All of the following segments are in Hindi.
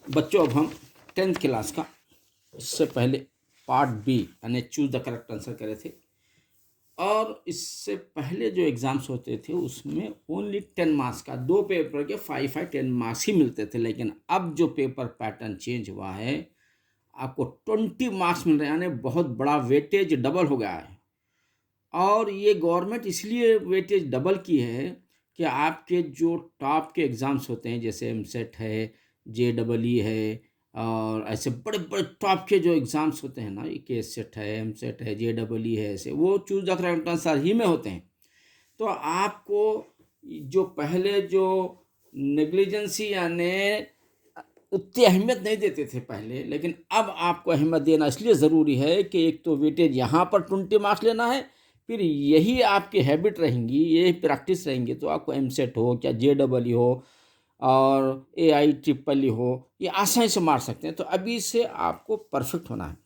बच्चों, अब हम 10th क्लास का इससे पहले पार्ट बी यानी चूज द करेक्ट आंसर करे थे। और इससे पहले जो एग्ज़ाम्स होते थे उसमें ओनली 10 मार्क्स का 2 पेपर के 5-10 मार्क्स ही मिलते थे। लेकिन अब जो पेपर पैटर्न चेंज हुआ है, आपको 20 मार्क्स मिल रहे हैं, यानी बहुत बड़ा वेटेज डबल हो गया है। और ये गवर्नमेंट इसलिए वेटेज डबल की है कि आपके जो टॉप के एग्ज़ाम्स होते हैं, जैसे एमसेट है, जेईई है, और ऐसे बड़े बड़े टॉप के जो एग्ज़ाम्स होते हैं ना, ये केसेट है, एमसेट है, जेईई है, ऐसे वो चूज द करेक्ट आंसर ही में होते हैं। तो आपको जो पहले जो नेग्लिजेंसी यानी उतनी अहमियत नहीं देते थे पहले, लेकिन अब आपको अहमियत देना इसलिए ज़रूरी है कि एक तो वेटेज यहाँ पर 20 मार्क्स लेना है, फिर यही आपकी हैबिट रहेंगी, यही प्रैक्टिस रहेंगी, तो आपको एमसेट हो क्या जेईई हो और AIEEE हो, ये आसानी से मार सकते हैं। तो अभी से आपको परफेक्ट होना है।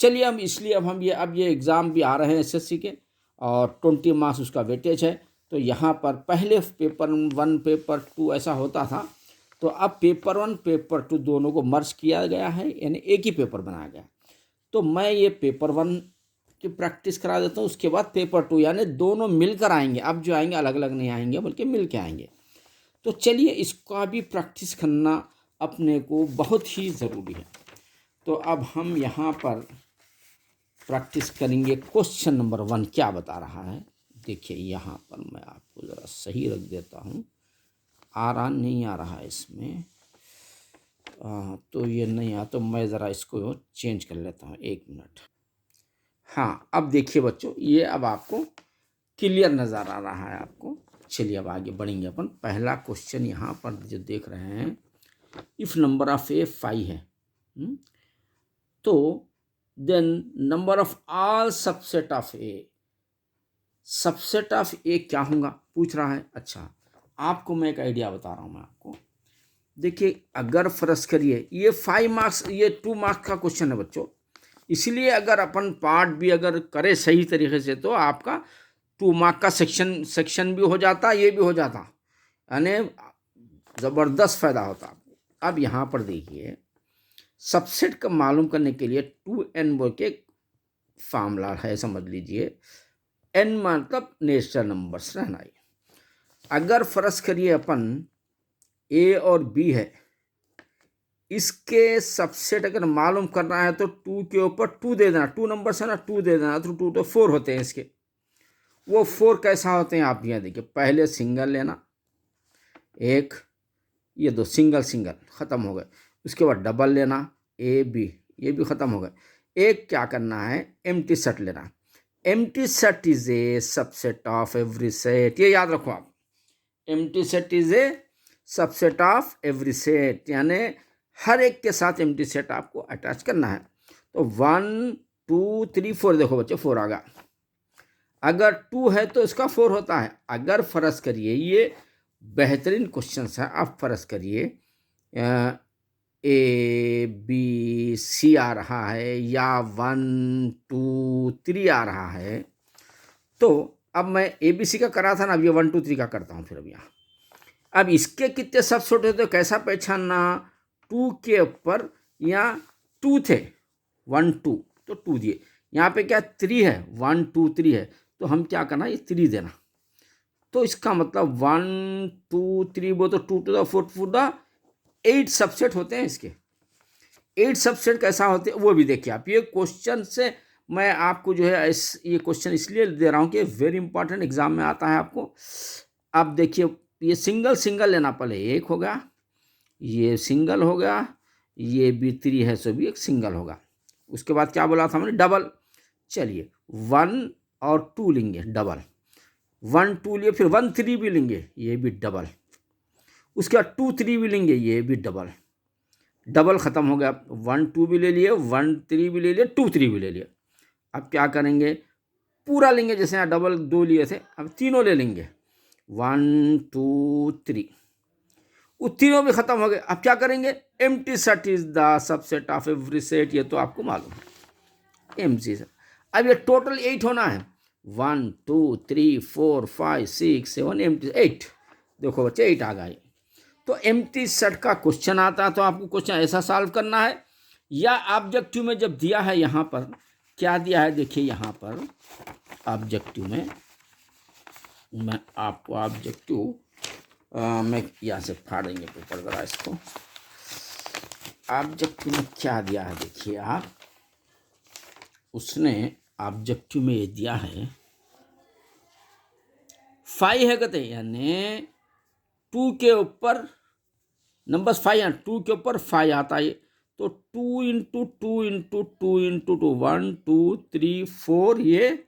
चलिए, हम इसलिए अब ये एग्ज़ाम भी आ रहे हैं SSC के, और 20 मार्क्स उसका वेटेज है। तो यहाँ पर पहले पेपर 1 पेपर 2 ऐसा होता था, तो अब पेपर 1 पेपर 2 दोनों को मर्ज किया गया है, यानी एक ही पेपर बनाया गया। तो मैं ये पेपर 1 की प्रैक्टिस करा देता हूँ, उसके बाद पेपर 2, यानी दोनों मिलकर आएंगे। अब जो आएंगे अलग अलग नहीं आएंगे, बल्कि मिल के आएंगे। तो चलिए, इसका भी प्रैक्टिस करना अपने को बहुत ही ज़रूरी है। तो अब हम यहाँ पर प्रैक्टिस करेंगे। क्वेश्चन नंबर 1 क्या बता रहा है, देखिए यहाँ पर मैं आपको ज़रा सही रख देता हूँ। नहीं आ रहा है इसमें, तो ये नहीं आ, तो मैं ज़रा इसको चेंज कर लेता हूँ, 1 मिनट। हाँ, अब देखिए बच्चों, ये अब आपको क्लियर नज़र आ रहा है आपको। चलिए, अब आगे बढ़ेंगे अपन। पहला क्वेश्चन यहाँ पर जो देख रहे हैं, इफ़ नंबर ऑफ ए 5 है, तो then number of all subset of A, subset of A क्या होगा पूछ रहा है। अच्छा, आपको मैं एक आइडिया बता रहा हूँ मैं आपको। देखिए, अगर फर्ज करिए ये 5 मार्क्स, ये 2 मार्क्स का क्वेश्चन है बच्चों, इसलिए अगर अपन पार्ट भी अगर करें सही तरीके से, तो आपका 2 मार्क का सेक्शन भी हो जाता, ये भी हो जाता, यानी ज़बरदस्त फ़ायदा होता। अब यहाँ पर देखिए, सबसेट का मालूम करने के लिए 2n बोल के फार्मूला है, समझ लीजिए। n मतलब नेचुरल नंबर्स रहना है। अगर फर्ज करिए अपन a और b है, इसके सबसेट अगर मालूम करना है तो 2 के ऊपर 2 दे देना, 2 नंबर्स है ना, 2 दे देना, तो 2 तो 4 होते हैं इसके। वो 4 कैसा होते हैं आप यहाँ देखिए, पहले सिंगल लेना, एक, ये दो सिंगल सिंगल ख़त्म हो गए। उसके बाद डबल लेना, AB, ये भी ख़त्म हो गए। एक क्या करना है, एम्प्टी सेट लेना। Empty set is a subset of every set, ये याद रखो आप। Empty set is a subset of every set, यानी हर एक के साथ एम्प्टी सेट आपको अटैच करना है। तो 1 2 3 4, देखो बच्चे 4 आ गया। अगर 2 है तो इसका 4 होता है। अगर फर्ज करिए, ये बेहतरीन क्वेश्चन है, आप फर्ज करिए ABC आ रहा है या 1 2 3 आ रहा है, तो अब मैं ABC का करा था ना, अब ये 1 2 3 का करता हूँ। फिर अब यहाँ अब इसके कितने सबसेट होते, कैसा पहचानना, 2 के ऊपर यहाँ 2 थे, 1 2 तो 2 दिए। यहाँ पे क्या 3 है, 1 2 3 है, तो हम क्या करना, ये 3 देना। तो इसका मतलब 1 2 3 वो तो 2 to the 4 8 सबसेट होते हैं इसके। 8 सबसेट कैसा होते हैं वो भी देखिए आप। ये क्वेश्चन से मैं आपको जो है ये क्वेश्चन इसलिए दे रहा हूँ कि वेरी इंपॉर्टेंट एग्जाम में आता है आपको। आप देखिए, ये सिंगल सिंगल लेना, पहले एक हो गया, ये सिंगल हो गया, ये भी 3 है, सो भी एक सिंगल होगा। उसके बाद क्या बोला था हमने, डबल। चलिए 1 और 2 लेंगे, डबल। 1 2 लिए, फिर 1 3 भी लेंगे, ये भी डबल। उसके बाद 2 3 भी लेंगे, ये भी डबल। डबल ख़त्म हो गया। 1 2 भी ले लिए, 1 3 भी ले लिए, 2 3 भी ले लिए। अब क्या करेंगे, पूरा लेंगे, जैसे यहाँ डबल 2 लिए थे, अब तीनों ले लेंगे, 1 2 3। वो तीनों भी खत्म हो गए। अब क्या करेंगे, empty set is the subset of every set, ये तो आपको मालूम है, एम्प्टी सेट। अब ये टोटल 8 होना है, 1 2 3 4 5 6 7 एम्प्टी 8। देखो बच्चे 8 आ गए। तो एम्प्टी सेट का क्वेश्चन आता है तो आपको क्वेश्चन ऐसा सॉल्व करना है, या ऑब्जेक्टिव में जब दिया है, यहाँ पर क्या दिया है देखिए, यहाँ पर ऑब्जेक्टिव में मैं आपको ऑब्जेक्टिव मैं यहाँ से फाड़ेंगे पेपर जरा इसको। ऑब्जेक्टिव में क्या दिया है देखिए आप, उसने ऑब्जेक्टिव में ये दिया है 5 है कहते, यानी 2 के ऊपर नंबर 5 है, 2 के ऊपर 5 आता है, तो 2 इंटू 2 इंटू 2 इंटू 2 1 2 3 4 ये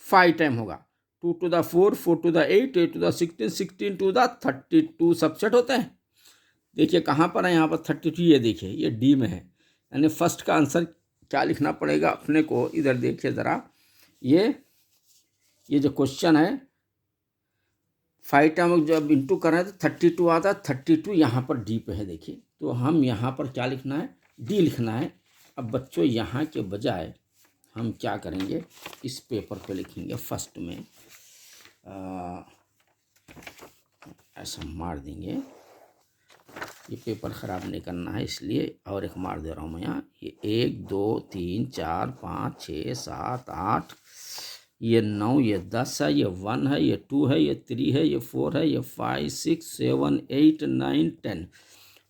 5 टाइम होगा। 2 to the 4 4 to the 8 8 to the 16 16 to the 32 subset होते हैं। देखिए कहाँ पर है, यहाँ पर 32, ये देखिए ये डी में है, यानी फर्स्ट का आंसर क्या लिखना पड़ेगा अपने को, इधर देखिए ज़रा, ये जो क्वेश्चन है 5 टाइम जब इंटू कर रहे हैं तो 32 आता है, 32 यहाँ पर डी पे है देखिए, तो हम यहाँ पर क्या लिखना है, डी लिखना है। अब बच्चों यहाँ के बजाय हम क्या करेंगे, इस पेपर पे लिखेंगे फर्स्ट में, ऐसा मार देंगे, ये पेपर ख़राब नहीं करना है इसलिए, और एक मार दे रहा हूँ मैं यहाँ, ये 1 2 3 4 5 6 7 8, ये 9, ये 10 है, ये 1 है, ये 2 है, ये 3 है, ये 4 है, ये 5 6 7 8 9 10।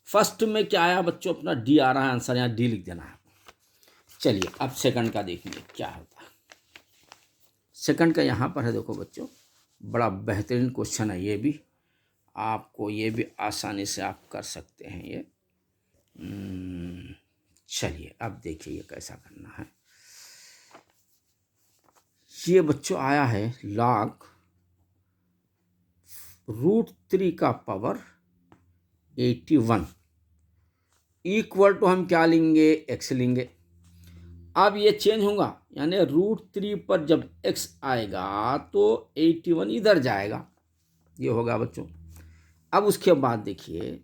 फर्स्ट में क्या आया बच्चों, अपना डी आ रहा है, आंसर यहाँ डी लिख देना है। चलिए अब सेकंड का देखेंगे क्या होता है। सेकंड का यहाँ पर है, देखो बच्चों बड़ा बेहतरीन क्वेश्चन है, ये भी आपको, ये भी आसानी से आप कर सकते हैं ये। चलिए अब देखिए ये कैसा करना है। ये बच्चों आया है log √3 का पावर 81 इक्वल टू हम क्या लेंगे, x लेंगे। अब ये चेंज होगा, यानी √3 पर जब x आएगा तो 81 इधर जाएगा, ये होगा बच्चों। अब उसके बाद देखिए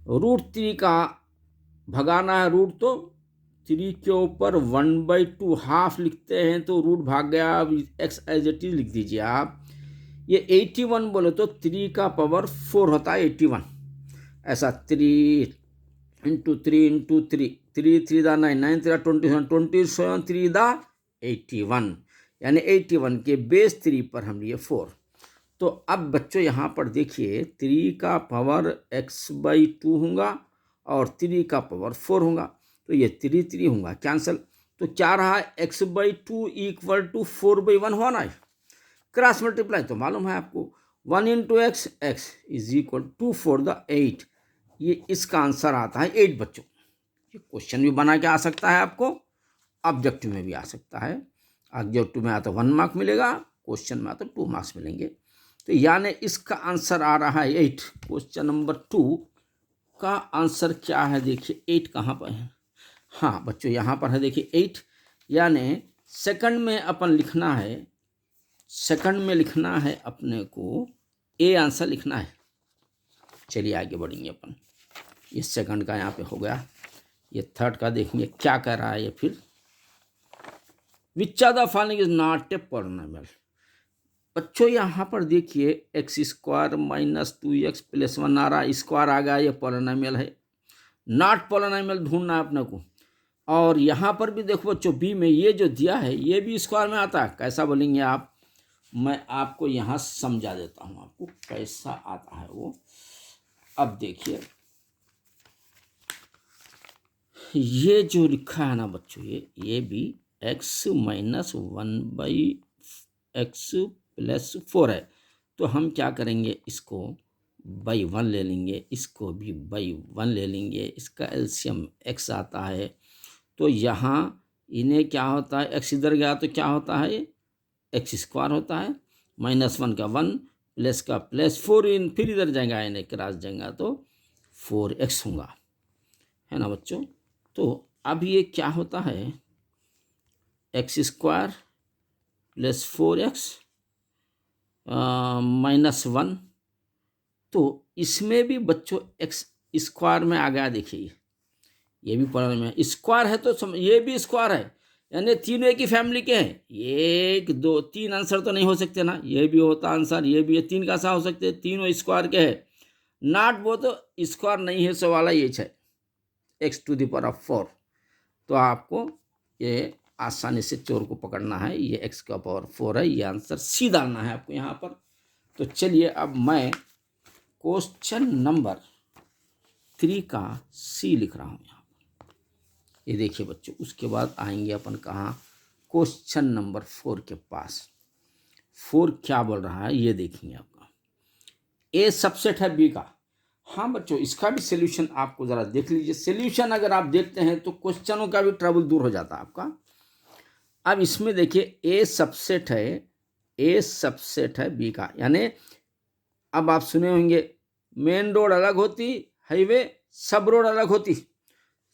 √3 का भगाना है रूट, तो 3 के ऊपर 1/2 हाफ लिखते हैं तो रूट भाग गया, अब x एज इट इज लिख दीजिए आप। ये 81 बोले तो 3 का पावर 4 होता है 81, ऐसा 3 इंटू 3 इंटू 3 3 3 दा 9 9 3 27 27 3 दा 81, यानी 81 के बेस 3 पर हम लिए 4। तो अब बच्चों यहाँ पर देखिए 3 का पावर x/2 होगा और 3 का पावर 4 होगा, तो ये 3 3 होगा कैंसिल, तो क्या रहा है x/2 इक्वल टू 4/1 हुआ ना, क्रॉस मल्टीप्लाई तो मालूम है आपको, 1 into X X is equal to 4 the 8, ये इसका आंसर आता है 8 बच्चों। ये क्वेश्चन भी बना के आ सकता है आपको, ऑब्जेक्टिव में भी आ सकता है। ऑब्जेक्टिव में आता 1 मार्क मिलेगा, क्वेश्चन में आता 2 मार्क्स मिलेंगे। तो यानी इसका आंसर आ रहा है 8। क्वेश्चन नंबर 2 का आंसर क्या है देखिए, 8 कहाँ पर है, हाँ बच्चों यहाँ पर है देखिए 8, यानी सेकंड में अपन लिखना है, सेकंड में लिखना है अपने को ए आंसर लिखना है। चलिए आगे बढ़ेंगे अपन, ये सेकंड का यहाँ पे हो गया। ये थर्ड का देखेंगे क्या कर रहा है ये फिर, which of the following is not a polynomial. बच्चों यहाँ पर देखिए x² माइनस 2x प्लस 1 आ रहा, स्क्वायर आ गया, ये पॉलिनोमियल है। नॉट पॉलिनोमियल ढूंढना है अपने को। और यहाँ पर भी देखो बच्चों बी में ये जो दिया है ये भी स्क्वायर में आता है, कैसा बोलेंगे आप, मैं आपको यहाँ समझा देता हूँ आपको कैसा आता है वो। अब देखिए ये जो लिखा है ना बच्चों, ये भी x माइनस 1/x प्लस 4 है, तो हम क्या करेंगे, इसको बाई 1 ले लेंगे, इसको भी बाई 1 ले लेंगे, इसका एलसीएम x आता है, तो यहाँ इन्हें क्या होता है, x इधर गया तो क्या होता है x² होता है, -1 का 1 प्लस का प्लस 4 इन फिर इधर जाएगा, इन्हें क्रॉस जाएगा तो 4x होगा, है ना बच्चों। तो अब ये क्या होता है x² प्लस 4x -1, तो इसमें भी बच्चों x² में आ गया, देखिए ये भी पढ़ने में स्क्वायर है तो ये भी स्क्वायर है, यानी तीनों एक ही फैमिली के हैं। 1 2 3 आंसर तो नहीं हो सकते ना, ये भी होता आंसर, ये भी 3 का सा हो सकते, तीनों स्क्वायर के हैं। नॉट वो तो स्क्वायर नहीं है, सो वाला ये है x⁴। तो आपको ये आसानी से चोर को पकड़ना है, ये x⁴ है, ये आंसर सी डालना है आपको यहाँ पर। तो चलिए अब मैं क्वेश्चन नंबर 3 का सी लिख रहा हूँ यहाँ पर, ये देखिए बच्चों। उसके बाद आएंगे अपन कहाँ, क्वेश्चन नंबर 4 के पास। 4 क्या बोल रहा है ये देखेंगे आपका। ए सबसेट है बी का। हाँ बच्चों, इसका भी सोल्यूशन आपको ज़रा देख लीजिए। सोल्यूशन अगर आप देखते हैं तो क्वेश्चनों का भी ट्रबल दूर हो जाता है आपका। अब इसमें देखिए ए सबसेट है बी का, यानी अब आप सुने होंगे मेन रोड अलग होती, हाईवे सब रोड अलग होती।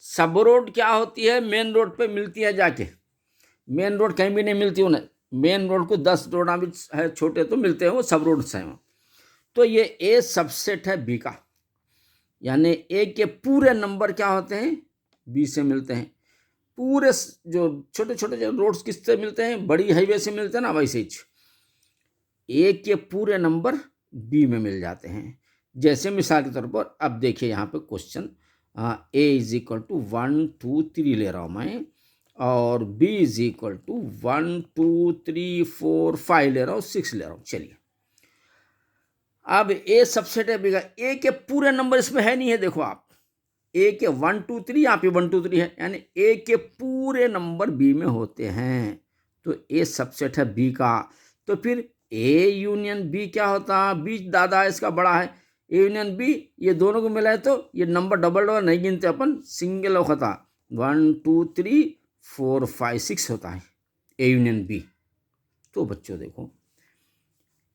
सब रोड क्या होती है, मेन रोड पे मिलती है जाके, मेन रोड कहीं भी नहीं मिलती उन्हें। मेन रोड को 10 रोड भी है छोटे तो मिलते हैं, वो सब रोड से हैं। तो ये ए सबसेट है बी का, यानी ए के पूरे नंबर क्या होते हैं, बी से मिलते हैं। पूरे जो छोटे छोटे जो रोड्स किससे मिलते हैं, बड़ी हाईवे से मिलते हैं ना, वैसे ही ए के पूरे नंबर बी में मिल जाते हैं। जैसे मिसाल के तौर पर अब देखिए यहाँ पे question, A is equal to 1 2 3 ले रहा हूँ मैं, और बी इज इक्वल टू 1 2 3 4 5 ले रहा हूँ, 6 ले रहा हूँ। चलिए अब ए सबसेट है बी का, ए के पूरे नंबर इसमें है नहीं है, देखो आप ए के 1 2 3 यहाँ पे 1 2 3 है, यानी ए के पूरे नंबर बी में होते हैं। तो ए सबसेट है बी का। तो फिर ए यूनियन बी क्या होता है, बी दादा इसका बड़ा है, ए यूनियन बी, ये दोनों को मिला है तो ये नंबर डबल डबल नहीं गिनते अपन, सिंगल होता, 1 2 3 4 5 6 होता है ए यूनियन बी। तो बच्चों देखो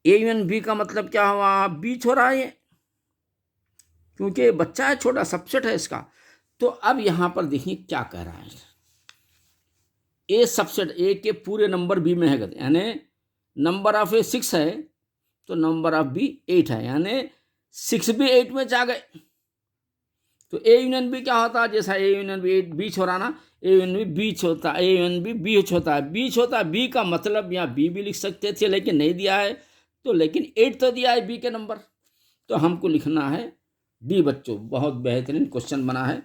ए यूनियन बी का मतलब क्या हुआ, बी छोड़ा है ये, क्योंकि बच्चा है छोटा, सबसेट है इसका। तो अब यहां पर देखिए क्या कह रहा है, ए सबसेट, ए के पूरे नंबर बी में है, यानी नंबर ऑफ ए 6 है तो नंबर ऑफ बी 8 है, यानी 6 भी 8 में जा गए। तो ए यूनियन बी क्या होता है, जैसा ए यूनियन बी बीच हो रहा ना, ए यूनियन बी बीच होता है, ए यूनियन बी बीच होता है, बीच होता है। बी का मतलब यहाँ बी भी लिख सकते थे लेकिन नहीं दिया है, तो लेकिन 8 तो दिया है बी के नंबर, तो हमको लिखना है डी। बच्चों बहुत बेहतरीन क्वेश्चन बना है,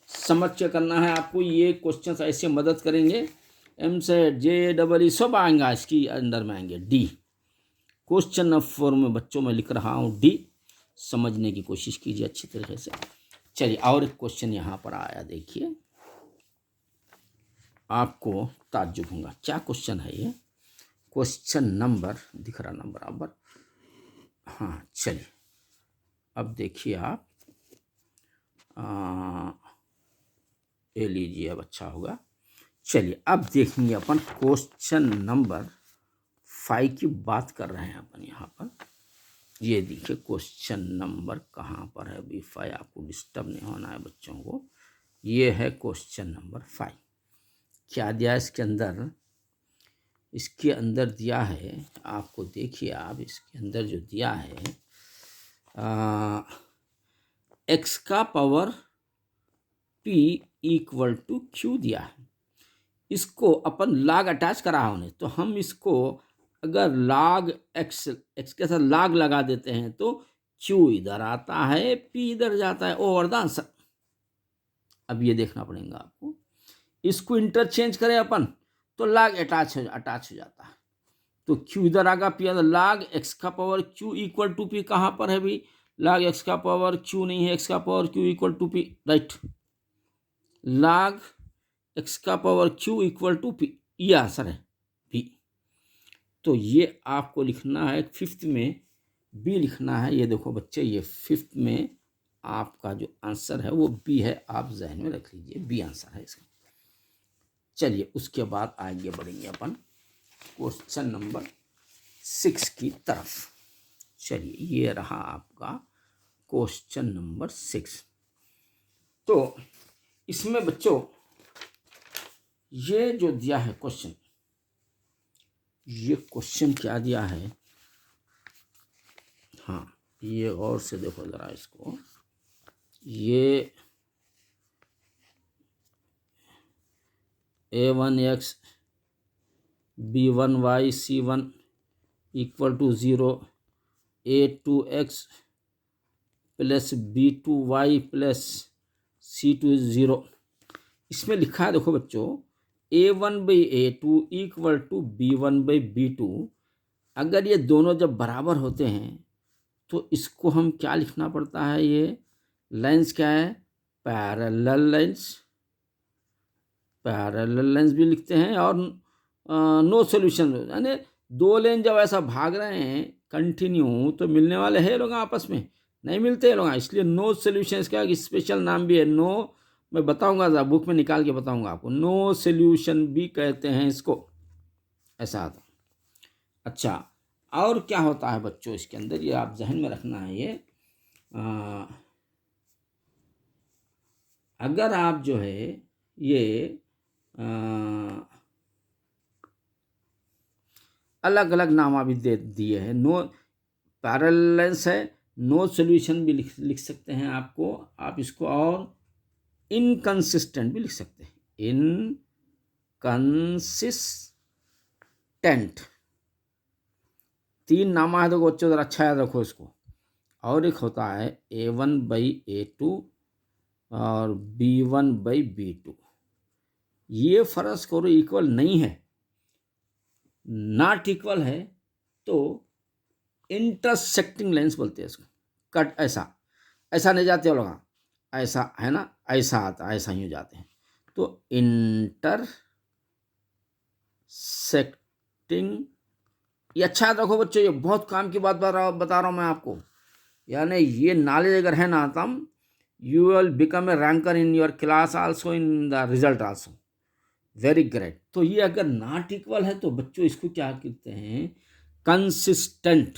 समझ के करना है आपको। ये क्वेश्चन ऐसे मदद करेंगे, एम से जे डबल ई सब आएंगे इसकी अंदर में आएंगे। डी क्वेश्चन नंबर 4 में बच्चों में लिख रहा हूँ डी, समझने की कोशिश कीजिए अच्छी तरीके से। चलिए और एक क्वेश्चन यहाँ पर आया, देखिए आपको ताज्जुब होगा क्या क्वेश्चन है ये। क्वेश्चन नंबर दिख रहा ना बराबर, हाँ चलिए अब देखिए आप, ये लीजिए अब अच्छा होगा। चलिए अब देखेंगे अपन क्वेश्चन नंबर 5 की बात कर रहे हैं अपन यहाँ पर। ये देखिए क्वेश्चन नंबर कहाँ पर है अभी, 5, आपको डिस्टर्ब नहीं होना है बच्चों को। ये है क्वेश्चन नंबर 5। क्या दिया इसके अंदर, इसके अंदर दिया है आपको, देखिए आप इसके अंदर जो दिया है एक्स का power p equal to Q दिया है। इसको अपन log अटैच करा होने, तो हम इसको अगर log x के साथ log लगा देते हैं तो q इधर आता है, p इधर जाता है, ओवर द आंसर। अब ये देखना पड़ेगा आपको, इसको इंटरचेंज करें अपन तो log अटैच हो जाता है, तो q इधर आगा, p इधर, log x का power q equal to p कहाँ पर है भी, log x का पावर q नहीं है, x का power q equal to p, right, log x का power q equal to p, ये आंसर है p। तो ये आपको लिखना है 5th में b लिखना है। ये देखो बच्चे, ये 5th में आपका जो आंसर है वो b है, आप जहन में रख लीजिए, b आंसर है इसका। चलिए उसके बाद आगे बढ़ेंगे अपन क्वेश्चन नंबर 6 की तरफ। चलिए ये रहा आपका क्वेश्चन नंबर 6। तो इसमें बच्चों ये जो दिया है क्वेश्चन, ये क्वेश्चन क्या दिया है, हाँ ये और से देखो जरा इसको, ये a1x b1y c1 equal to 0, a2x plus B2Y plus C2 0। इसमें लिखा है देखो बच्चों, A1/A2 इक्वल टू B1/B2। अगर ये दोनों जब बराबर होते हैं तो इसको हम क्या लिखना पड़ता है, ये लाइंस क्या है, पैरेलल लाइंस। पैरेलल लाइंस भी लिखते हैं। और नो सॉल्यूशन, यानी दो लेन जब ऐसा भाग रहे हैं कंटिन्यू तो मिलने वाले हैं लोग आपस में, नहीं मिलते हैं लोग, इसलिए नो सॉल्यूशन। इसका एक स्पेशल नाम भी है, नो, मैं बताऊंगा, बुक में निकाल के बताऊंगा आपको। नो सॉल्यूशन भी कहते हैं इसको, ऐसा आता। अच्छा, और क्या होता है बच्चों इसके अंदर, ये आप जहन में रखना है। ये अगर आप जो है ये अलग अलग नाम अभी दे दिए हैं। नो पैरेलल्स है, नो सॉल्यूशन भी लिख सकते हैं आपको आप इसको, और इनकंसिस्टेंट भी लिख सकते हैं, इनकंसिस्टेंट। तीन नाम है, देखो बच्चों जरा अच्छा याद रखो इसको। और एक होता है A1/A2 और B1/B2। ये फर्ज करो इक्वल नहीं है, नॉट इक्वल है तो इंटरसेक्टिंग लाइंस बोलते हैं इसको। कट ऐसा ऐसा नहीं जाते हो लोग, ऐसा है ना, ऐसा आता, ऐसा ही हो जाते हैं, तो इंटरसेक्टिंग। ये अच्छा रखो बच्चों, ये बहुत काम की बात बता रहा हूँ मैं आपको। यानी ये नॉलेज अगर है ना, तब you will become a ranker in your class also, in the result also, very great. तो ये अगर नॉट इक्वल है तो बच्चों इसको क्या कहते हैं, कंसिस्टेंट।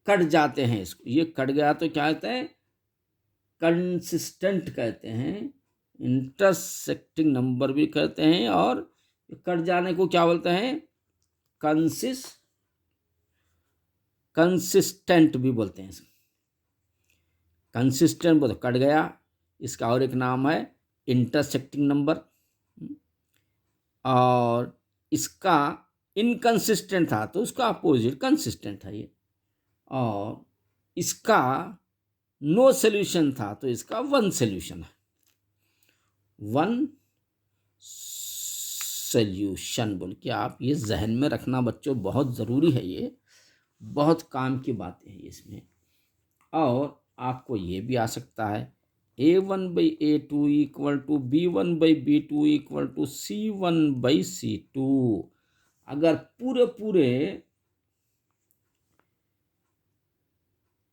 कट जाते हैं इसको, ये कट गया तो क्या कहते हैं, कंसिस्टेंट कहते हैं, इंटरसेक्टिंग नंबर भी कहते हैं, और कट जाने को क्या बोलते हैं, कंसिस्टेंट भी बोलते हैं। कंसिस्टेंट बोलते कट गया, इसका और एक नाम है इंटरसेक्टिंग नंबर। और इसका इनकंसिस्टेंट था तो उसका अपोजिट कंसिस्टेंट है ये। और इसका नो सॉल्यूशन था तो इसका वन सॉल्यूशन है, वन सॉल्यूशन बोल के आप ये जहन में रखना बच्चों, बहुत ज़रूरी है, ये बहुत काम की बातें हैं इसमें। और आपको ये भी आ सकता है A1/A2 equal to B1/B2 equal to C1/C2। अगर पूरे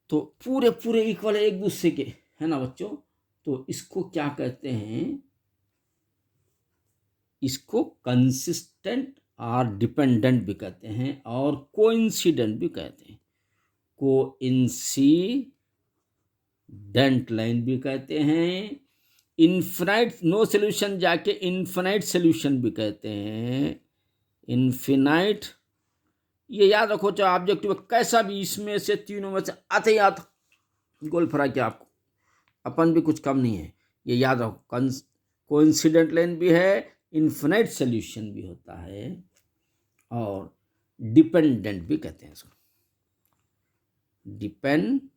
तो पूरे इक्वल है एक दूसरे के, है ना बच्चों, तो इसको क्या कहते हैं, इसको कंसिस्टेंट और डिपेंडेंट भी कहते हैं, और कोइंसिडेंट भी कहते हैं। कोइंसिडेंट लाइन भी कहते हैं, इनफिनाइट नो सॉल्यूशन जाके इनफिनाइट सॉल्यूशन भी कहते हैं, इनफिनाइट। ये याद रखो, चाहे ऑब्जेक्टिव कैसा भी, इसमें से तीनों में से आते ही आता गोल फरा के आपको, अपन भी कुछ कम नहीं है, ये याद रखो। कोइंसिडेंट लाइन भी है, इनफिनाइट सॉल्यूशन भी होता है, और डिपेंडेंट भी कहते हैं इसको, डिपेंडेंट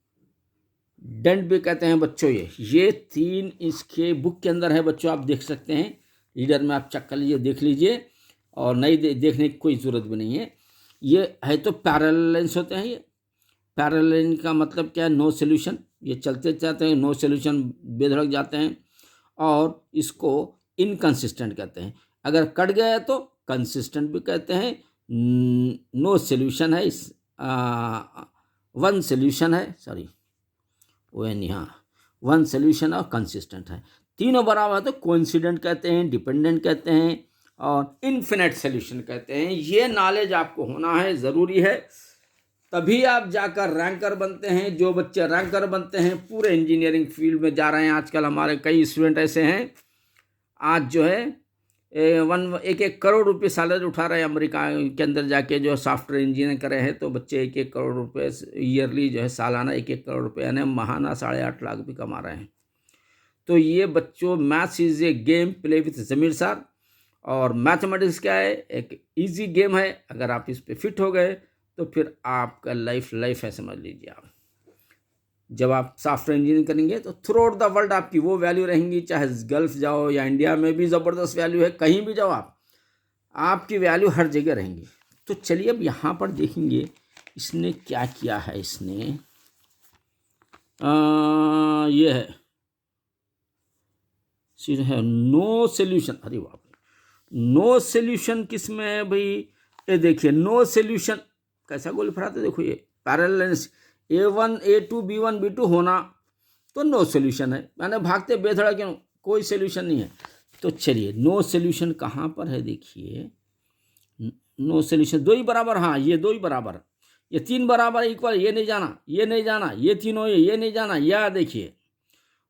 भी कहते हैं बच्चों। ये तीन इसके बुक के अंदर है बच्चों, आप देख सकते हैं, रीडर में आप चेक कर लीजिए, देख लीजिए, और नहीं देखने की कोई ज़रूरत भी नहीं है। ये है तो पैरेलल लाइंस होते हैं। ये पैरेलल लाइन का मतलब क्या है, नो सॉल्यूशन, ये चलते जाते हैं, नो सॉल्यूशन बेधड़क जाते हैं, और इसको इनकंसिस्टेंट कहते हैं। अगर कट गया तो कंसिस्टेंट भी कहते हैं, नो सॉल्यूशन है, इस वन सॉल्यूशन है, सॉरी वो है नहीं, हाँ वन सॉल्यूशन और कंसिस्टेंट है, तीनों बराबर तो कोइंसिडेंट कहते हैं, डिपेंडेंट कहते हैं, और इनफिनिट सॉल्यूशन कहते हैं। ये नॉलेज आपको होना है, ज़रूरी है, तभी आप जाकर रैंकर बनते हैं। जो बच्चे रैंकर बनते हैं पूरे इंजीनियरिंग फील्ड में जा रहे हैं, आजकल हमारे कई स्टूडेंट ऐसे हैं, आज जो है 1 करोड़ रुपए सैलरी उठा रहे हैं अमेरिका के अंदर जाके, जो सॉफ्टवेयर इंजीनियर कर रहे हैं, तो बच्चे 1 करोड़ रुपए ईयरली जो है, सालाना 1 करोड़ रुपए, यानी महाना 8.5 लाख भी कमा रहे हैं। तो ये बच्चों, maths is a game play with Zameer sir, और मैथमेटिक्स क्या है, एक इजी गेम है। अगर आप इस पे फिट हो गए तो फिर आपका लाइफ है, समझ लीजिए आप। जब आप सॉफ्टवेयर इंजीनियरिंग करेंगे तो थ्रू आउट द वर्ल्ड आपकी वो वैल्यू रहेंगी, चाहे गल्फ जाओ या इंडिया में भी ज़बरदस्त वैल्यू है, कहीं भी जाओ आप, आपकी वैल्यू हर जगह रहेंगी। तो चलिए अब यहाँ पर देखेंगे इसने क्या किया है। इसने ये है नो सोल्यूशन। अरे बाप रे, नो सोल्यूशन किस में है भाई? ये देखिए नो सोल्यूशन कैसा गोल फराते, देखो ये parallel A1 A2 B1 B2 होना तो नो सोल्यूशन है, मैंने भागते बेधड़ा क्यों, कोई सोल्यूशन नहीं है। तो चलिए नो सोल्यूशन कहाँ पर है, देखिए नो सोल्यूशन दो ही बराबर, हाँ ये दो ही बराबर, ये तीन बराबर इक्वल, ये नहीं जाना ये नहीं जाना, ये तीनों ये नहीं जाना, या देखिए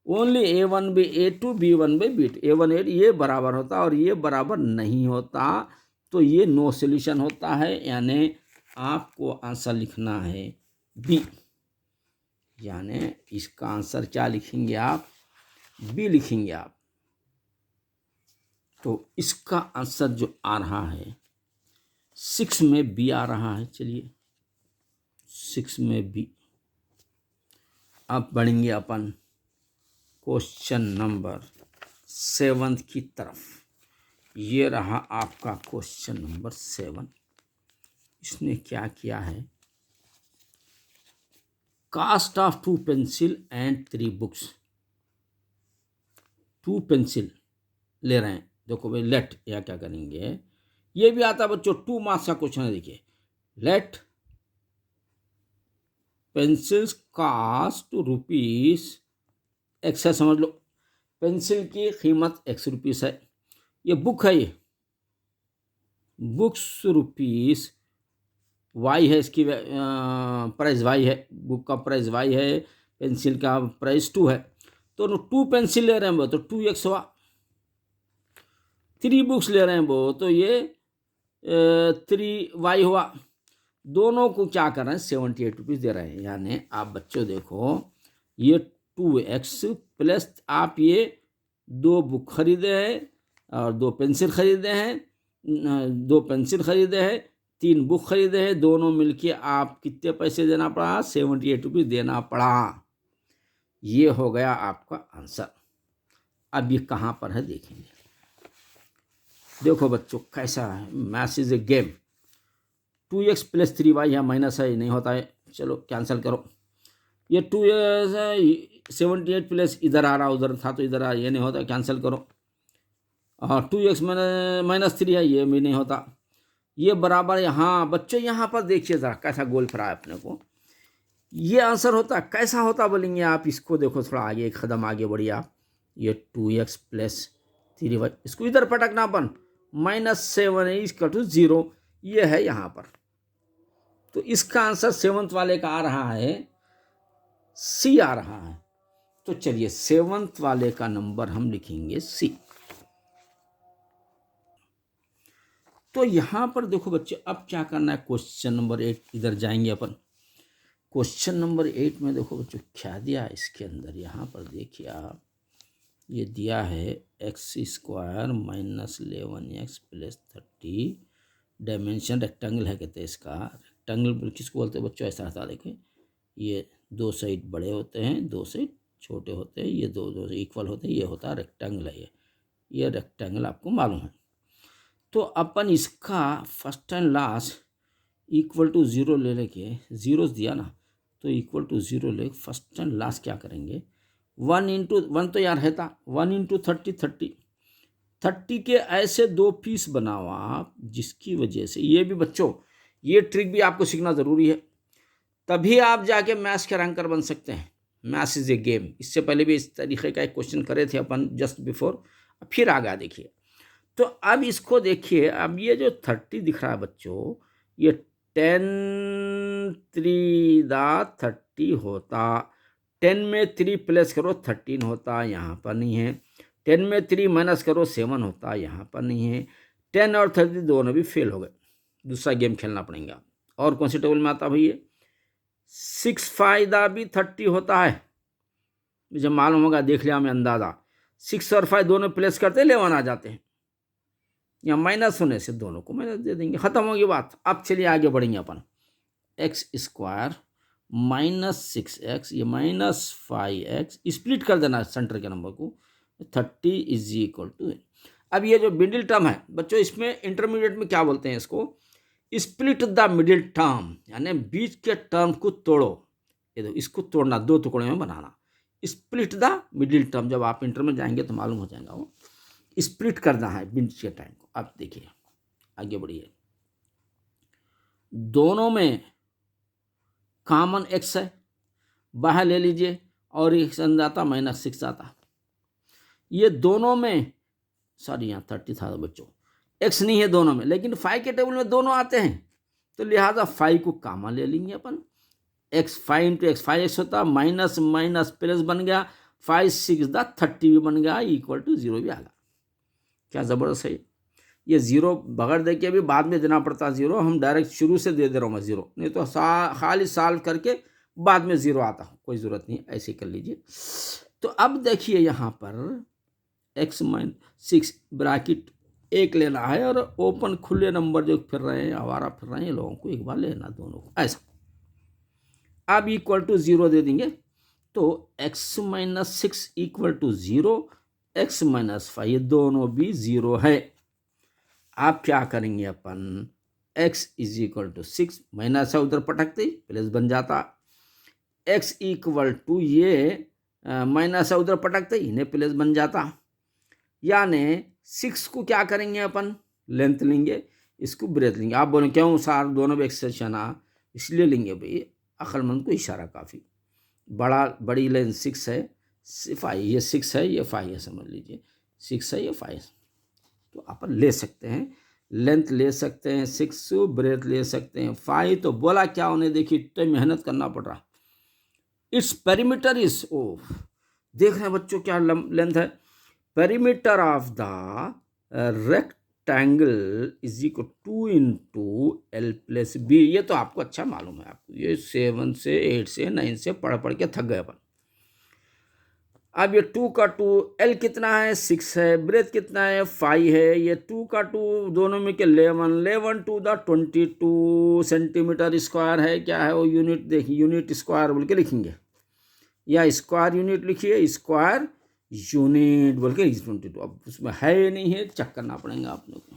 only A1 by A2 B1 by B2, A1 A ये बराबर होता और ये बराबर नहीं होता, तो ये नो सोल्यूशन होता है। यानी आपको आंसर लिखना है बी, यानी इसका आंसर क्या लिखेंगे आप? बी लिखेंगे आप। तो इसका आंसर जो आ रहा है 6 में बी आ रहा है। चलिए 6 में बी। अब बढ़ेंगे अपन क्वेश्चन नंबर 7 की तरफ। ये रहा आपका क्वेश्चन नंबर 7। इसने क्या किया है, cost of 2 pencil and 3 books. 2 pencil ले रहे हैं, देखो भाई लेट, या क्या करेंगे, ये भी आता बच्चों 2 मार्क्स का क्वेश्चन है। देखिए let pencils cost rupees x है, समझ लो पेंसिल की कीमत ₹X है। ये बुक है, ये बुक्स रुपीस वाई है, इसकी प्राइस वाई है, बुक का प्राइस वाई है, पेंसिल का प्राइस 2 है। तो 2 पेंसिल ले रहे हैं वो तो 2x हुआ, 3 बुक्स ले रहे हैं वो तो ये 3y हुआ। दोनों को क्या कर रहे हैं, ₹78 दे रहे हैं। यानी आप बच्चों देखो ये 2x प्लस आप ये 2 बुक खरीदे हैं और 2 पेंसिल खरीदे हैं, 2 पेंसिल खरीदे हैं, 3 बुक खरीदे हैं, दोनों मिलके आप कितने पैसे देना पड़ा, ₹78 देना पड़ा। ये हो गया आपका आंसर। अब ये कहाँ पर है देखेंगे। देखो बच्चों कैसा है, maths is a game. 2x plus 3y यहाँ माइनस है, नहीं होता है, चलो कैंसिल करो। ये 78 प्लस इधर आ रहा, उधर था तो इधर आ, ये नहीं होता, कैंसिल करो। और 2x माइनस 3 है, ये भी नहीं होता, ये बराबर है। हाँ बच्चों यहाँ पर देखिए ज़रा कैसा गोल फरा है अपने को, ये आंसर होता कैसा होता बोलेंगे आप। इसको देखो थोड़ा आगे, एक कदम आगे बढ़िए आप। ये 2x प्लस 3y, इसको इधर पटकना अपन, -7 इसका टू 0, ये है यहाँ पर। तो इसका आंसर 7th वाले का आ रहा है सी आ रहा है। तो चलिए 7th वाले का नंबर हम लिखेंगे सी। तो यहाँ पर देखो बच्चे अब क्या करना है, क्वेश्चन नंबर 8 इधर जाएंगे अपन। क्वेश्चन नंबर 8 में देखो बच्चों क्या दिया है इसके अंदर, यहाँ पर देखिए आप, ये दिया है x² - 11x + 30, डायमेंशन रेक्टेंगल है कहते हैं इसका। रेक्टेंगल किसको बोलते हैं बच्चों, ऐसा था देखिए, ये 2 साइड बड़े होते हैं, 2 साइड छोटे होते हैं, ये दो इक्वल होते हैं, ये होता है रेक्टेंगल है। ये रेक्टेंगल आपको मालूम है। तो अपन इसका फर्स्ट एंड लास्ट = 0 ले लेके, जीरोस दिया ना तो =0 ले, फर्स्ट एंड लास्ट क्या करेंगे, 1 × 1 तो यार है था, 1 × 30 30 के ऐसे 2 पीस बनाओ आप, जिसकी वजह से ये भी बच्चों, ये ट्रिक भी आपको सीखना ज़रूरी है, तभी आप जाके मैथ्स के रैंकर बन सकते हैं। Maths is a game. इससे पहले भी इस तरीके का एक क्वेश्चन करे थे अपन जस्ट बिफोर, फिर आगे देखिए। तो अब इसको देखिए, अब ये जो 30 दिख रहा है बच्चों, ये 10 3 30 होता, 10 में 3 प्लस करो 13 होता, यहाँ पर नहीं है। 10 में 3 माइनस करो 7 होता, यहाँ पर नहीं है। 10 और 30 दोनों भी फेल हो गए, दूसरा गेम खेलना पड़ेगा। और कौन सी टेबल में आता भैया, 6 फायदा भी 30 होता है, मुझे मालूम होगा, देख लिया मैं अंदाज़ा। 6 और 5 दोनों प्लस करते 11 आ जाते हैं, या माइनस होने से दोनों को माइनस दे देंगे, ख़त्म होगी बात। अब चलिए आगे बढ़ेंगे अपन। एक्स स्क्वायर -6x, ये -5x, स्प्लिट कर देना सेंटर के नंबर को, 30 इज इक्वल टू। अब ये जो मिडिल टर्म है बच्चों, इसमें इंटरमीडिएट में क्या बोलते हैं इसको, स्प्लिट द मिडिल टर्म, यानी बीच के टर्म को तोड़ो। ये दो, इसको तोड़ना, दो टुकड़े में बनाना, स्प्लिट द मिडिल टर्म। जब आप इंटर में जाएंगे तो मालूम हो जाएगा, वो स्प्लिट करना है बीच के टाइम को। अब देखिए आगे बढ़िए, दोनों में कॉमन x है, बाहर ले लीजिए और एक जाता -6 आता। ये दोनों में, सॉरी यहाँ 30 था बच्चों, x नहीं है दोनों में, लेकिन 5 के टेबल में दोनों आते हैं, तो लिहाजा 5 को कॉमन ले लेंगे अपन। x 5 इंटू एक्स 5x होता, माइनस माइनस प्लस बन गया, 5 6 30 भी बन गया, इक्वल टू 0 भी आ गया। क्या ज़बरदस्त है। ये 0 बगैर देखिए अभी बाद में देना पड़ता है 0, हम डायरेक्ट शुरू से दे रहा हूँ मैं 0, नहीं तो खाली सॉल्व करके बाद में 0 आता हूँ, कोई ज़रूरत नहीं, ऐसे कर लीजिए। तो अब देखिए यहाँ पर x-6 ब्रैकेट 1 लेना है, और ओपन खुले नंबर जो फिर रहे हैं, आवारा फिर रहे हैं लोगों को, एक बार लेना दोनों को ऐसा। अब इक्वल टू 0 दे देंगे, तो x-6 इक्वल टू 0, x-5 ये दोनों भी 0 है। आप क्या करेंगे अपन, x is equal to 6, minus है उधर पटकते प्लस बन जाता, x इक्वल टू ये माइनस है उधर पटकते इन्हें प्लस बन जाता। यानी 6 को क्या करेंगे अपन, लेंथ लेंगे, इसको ब्रेथ लेंगे। आप बोले क्यों सार, दोनों भी एक्सटेंशन आ, इसलिए लेंगे भाई, अक्लमंद को इशारा काफ़ी। बड़ी लेंथ 6 है, 5, ये 6 है, ये 5 है, समझ लीजिए 6 है, ये 5 है, तो अपन ले सकते हैं, लेंथ ले सकते हैं 6, ब्रेथ ले सकते हैं 5। तो बोला क्या उन्हें, देखिए तो मेहनत करना पड़ रहा। इट्स पेरीमीटर इज, ओ देख रहे हैं बच्चों क्या लेंथ है, perimeter of the rectangle is equal 2 into L plus B. ये तो आपको अच्छा मालूम है, आपको ये 7 से 8 से 9 से पढ़ के थक गए अपन। अब ये 2 का 2, एल कितना है 6 है, ब्रेथ कितना है 5 है, ये 2 का 2 दोनों में के 11 टू द 22 सेंटीमीटर स्क्वायर है। क्या है वो यूनिट, देखिए यूनिट स्क्वायर बोल के लिखेंगे, या स्क्वायर यूनिट लिखिए, स्क्वायर यूनिट बोल के 22। अब उसमें है नहीं है, चेक करना पड़ेगा आप लोग को,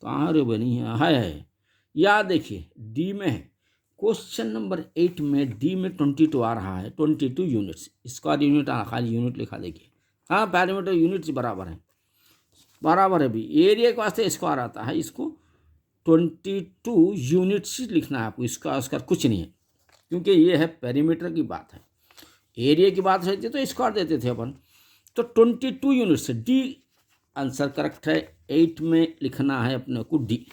कहाँ रे बनी है। या देखिए डी में है, क्वेश्चन नंबर 8 में डी में 22 आ रहा है, 22 यूनिट्स, स्क्वायर यूनिट खाली यूनिट लिखा, देखिए हाँ पैरामीटर यूनिट्स बराबर है भी, एरिया के वास्ते स्क्वायर आता है, इसको 22 यूनिट्स लिखना है आपको, इसका उसका कुछ नहीं है, क्योंकि ये है पेरीमीटर की बात है। एरिया की बात रहती तो स्क्वायर देते थे अपन, तो 22 यूनिट्स, डी आंसर करेक्ट है। 8 में लिखना है अपने को डी।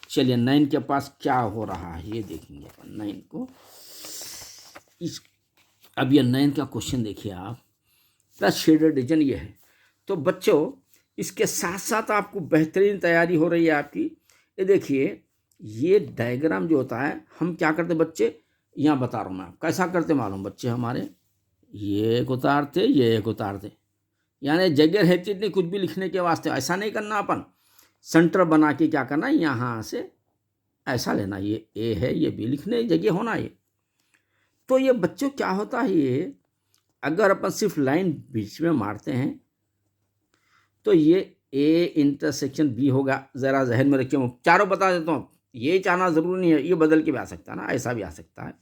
चलिए 9 के पास क्या हो रहा है ये देखेंगे अपन 9 को। अब ये 9 का क्वेश्चन देखिए आप, प्लस शेडेड रीजन ये है। तो बच्चों इसके साथ साथ आपको बेहतरीन तैयारी हो रही है आपकी। ये देखिए ये डायग्राम जो होता है, हम क्या करते बच्चे, यहाँ बता रहा हूँ मैं कैसा करते मालूम बच्चे हमारे, ये एक उतारते, ये एक उतारते, यानी जगह रहती नहीं कुछ भी लिखने के वास्ते, ऐसा नहीं करना अपन, सेंटर बना के क्या करना, यहाँ से ऐसा लेना, ये ए है, ये बी, लिखने जगह होना ये। तो ये बच्चों क्या होता है, ये अगर अपन सिर्फ लाइन बीच में मारते हैं तो ये ए इंटरसेक्शन बी होगा। ज़रा जहन में रखिए, मैं चारों बता देता हूँ, ये चाहना ज़रूरी नहीं है, ये बदल के भी आ सकता है ना, ऐसा भी आ सकता है,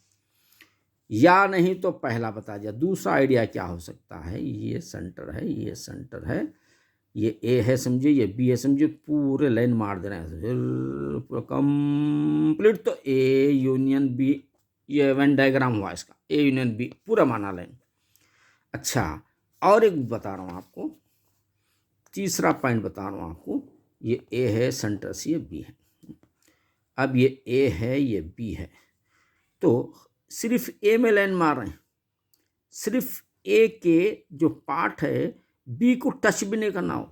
या नहीं तो पहला बता दिया। दूसरा आइडिया क्या हो सकता है, ये सेंटर है, ये सेंटर है, ये ए है समझिए, ये बी है समझिए, पूरे लाइन मार दे रहे हैं पूरा कंप्लीट, तो ए यूनियन बी, ये वेन डायग्राम हुआ इसका, ए यूनियन बी पूरा माना लाइन। अच्छा और एक बता रहा हूँ आपको, तीसरा पॉइंट बता रहा हूँ आपको, ये ए है सेंटर से, ये बी है। अब ये ए है, ये बी है, तो सिर्फ ए में लाइन मार रहे हैं, सिर्फ ए के जो पार्ट है बी को टच भी नहीं करना हो,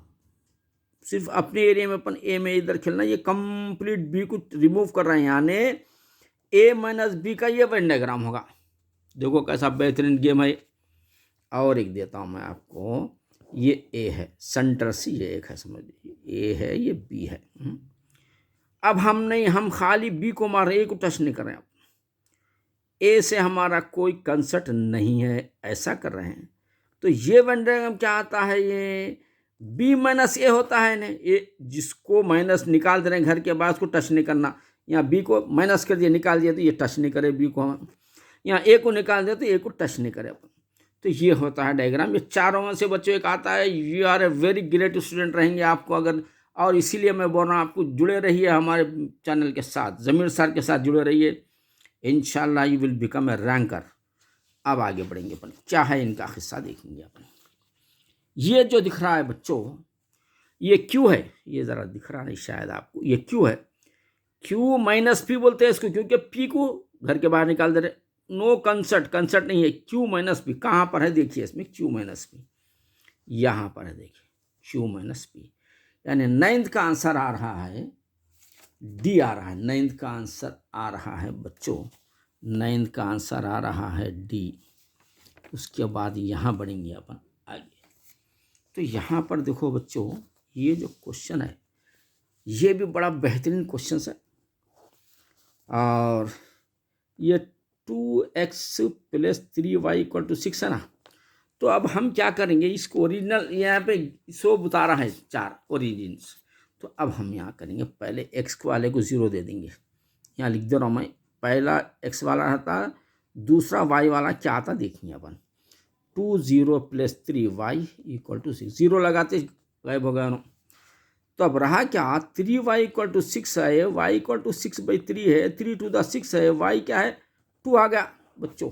सिर्फ अपने एरिया में अपन ए में इधर खेलना, ये कंप्लीट बी को रिमूव कर रहे हैं, यानी ए माइनस बी का ये वेन डायग्राम होगा। देखो कैसा बेहतरीन गेम है। और एक देता हूँ मैं आपको, ये ए है सेंटर से, ये एक है समझ लीजिए, ए है, ये बी है, अब हम खाली बी को मार रहे हैं, ए को टच नहीं कर रहे हैं। ए से हमारा कोई कंसेप्ट नहीं है, ऐसा कर रहे हैं। तो ये वेन डायग्राम क्या आता है, ये बी माइनस ए होता है ना, ये जिसको माइनस निकाल दे रहे हैं घर के बाद, उसको टच नहीं करना। यहाँ बी को माइनस कर दिया, निकाल दिया, तो ये टच नहीं करे बी को। हम यहाँ ए को निकाल दिया तो ए को टच नहीं करे अपन। तो ये होता है डायग्राम। ये चारों में से बच्चों एक आता है, you are a very great student रहेंगे आपको अगर, और इसीलिए मैं बोल रहा हूँ आपको जुड़े रहिए हमारे चैनल के साथ, ज़मीर सर के साथ जुड़े रहिए। इंशाल्लाह you will become a ranker. अब आगे बढ़ेंगे अपन, क्या है इनका हिस्सा देखेंगे अपन। ये जो दिख रहा है बच्चों, ये क्यू है, ये ज़रा दिख रहा है शायद आपको, ये क्यू है। क्यू माइनस पी बोलते हैं इसको, क्योंकि पी को घर के बाहर निकाल दे रहे। नो कंसेप्ट नहीं है, क्यू माइनस पी कहाँ पर है देखिए, इसमें क्यू माइनस पी यहाँ पर है, देखिए क्यू माइनस पी, यानी 9th का आंसर आ रहा है डी आ रहा है। 9th का आंसर आ रहा है बच्चों, 9th का आंसर आ रहा है डी। उसके बाद यहाँ बढ़ेंगे अपन आगे। तो यहाँ पर देखो बच्चों, ये जो क्वेश्चन है ये भी बड़ा बेहतरीन क्वेश्चन है। और ये 2x + 3y = 6 है ना। तो अब हम क्या करेंगे, इसको ओरिजिनल यहाँ पे 100 बता रहा है 4 ओरिजिन्स। तो अब हम यहाँ करेंगे, पहले x वाले को 0 दे देंगे। यहाँ लिख दे रहा हूँ मैं, पहला x वाला था, दूसरा y वाला क्या आता देखिए अपन। 20 + 3y = 6, 0 लगाते गायब हो गया। तो अब रहा क्या, 3y = 6 है, y = 6/3 है, 3 to the 6 है, y क्या है 2 आ गया बच्चों।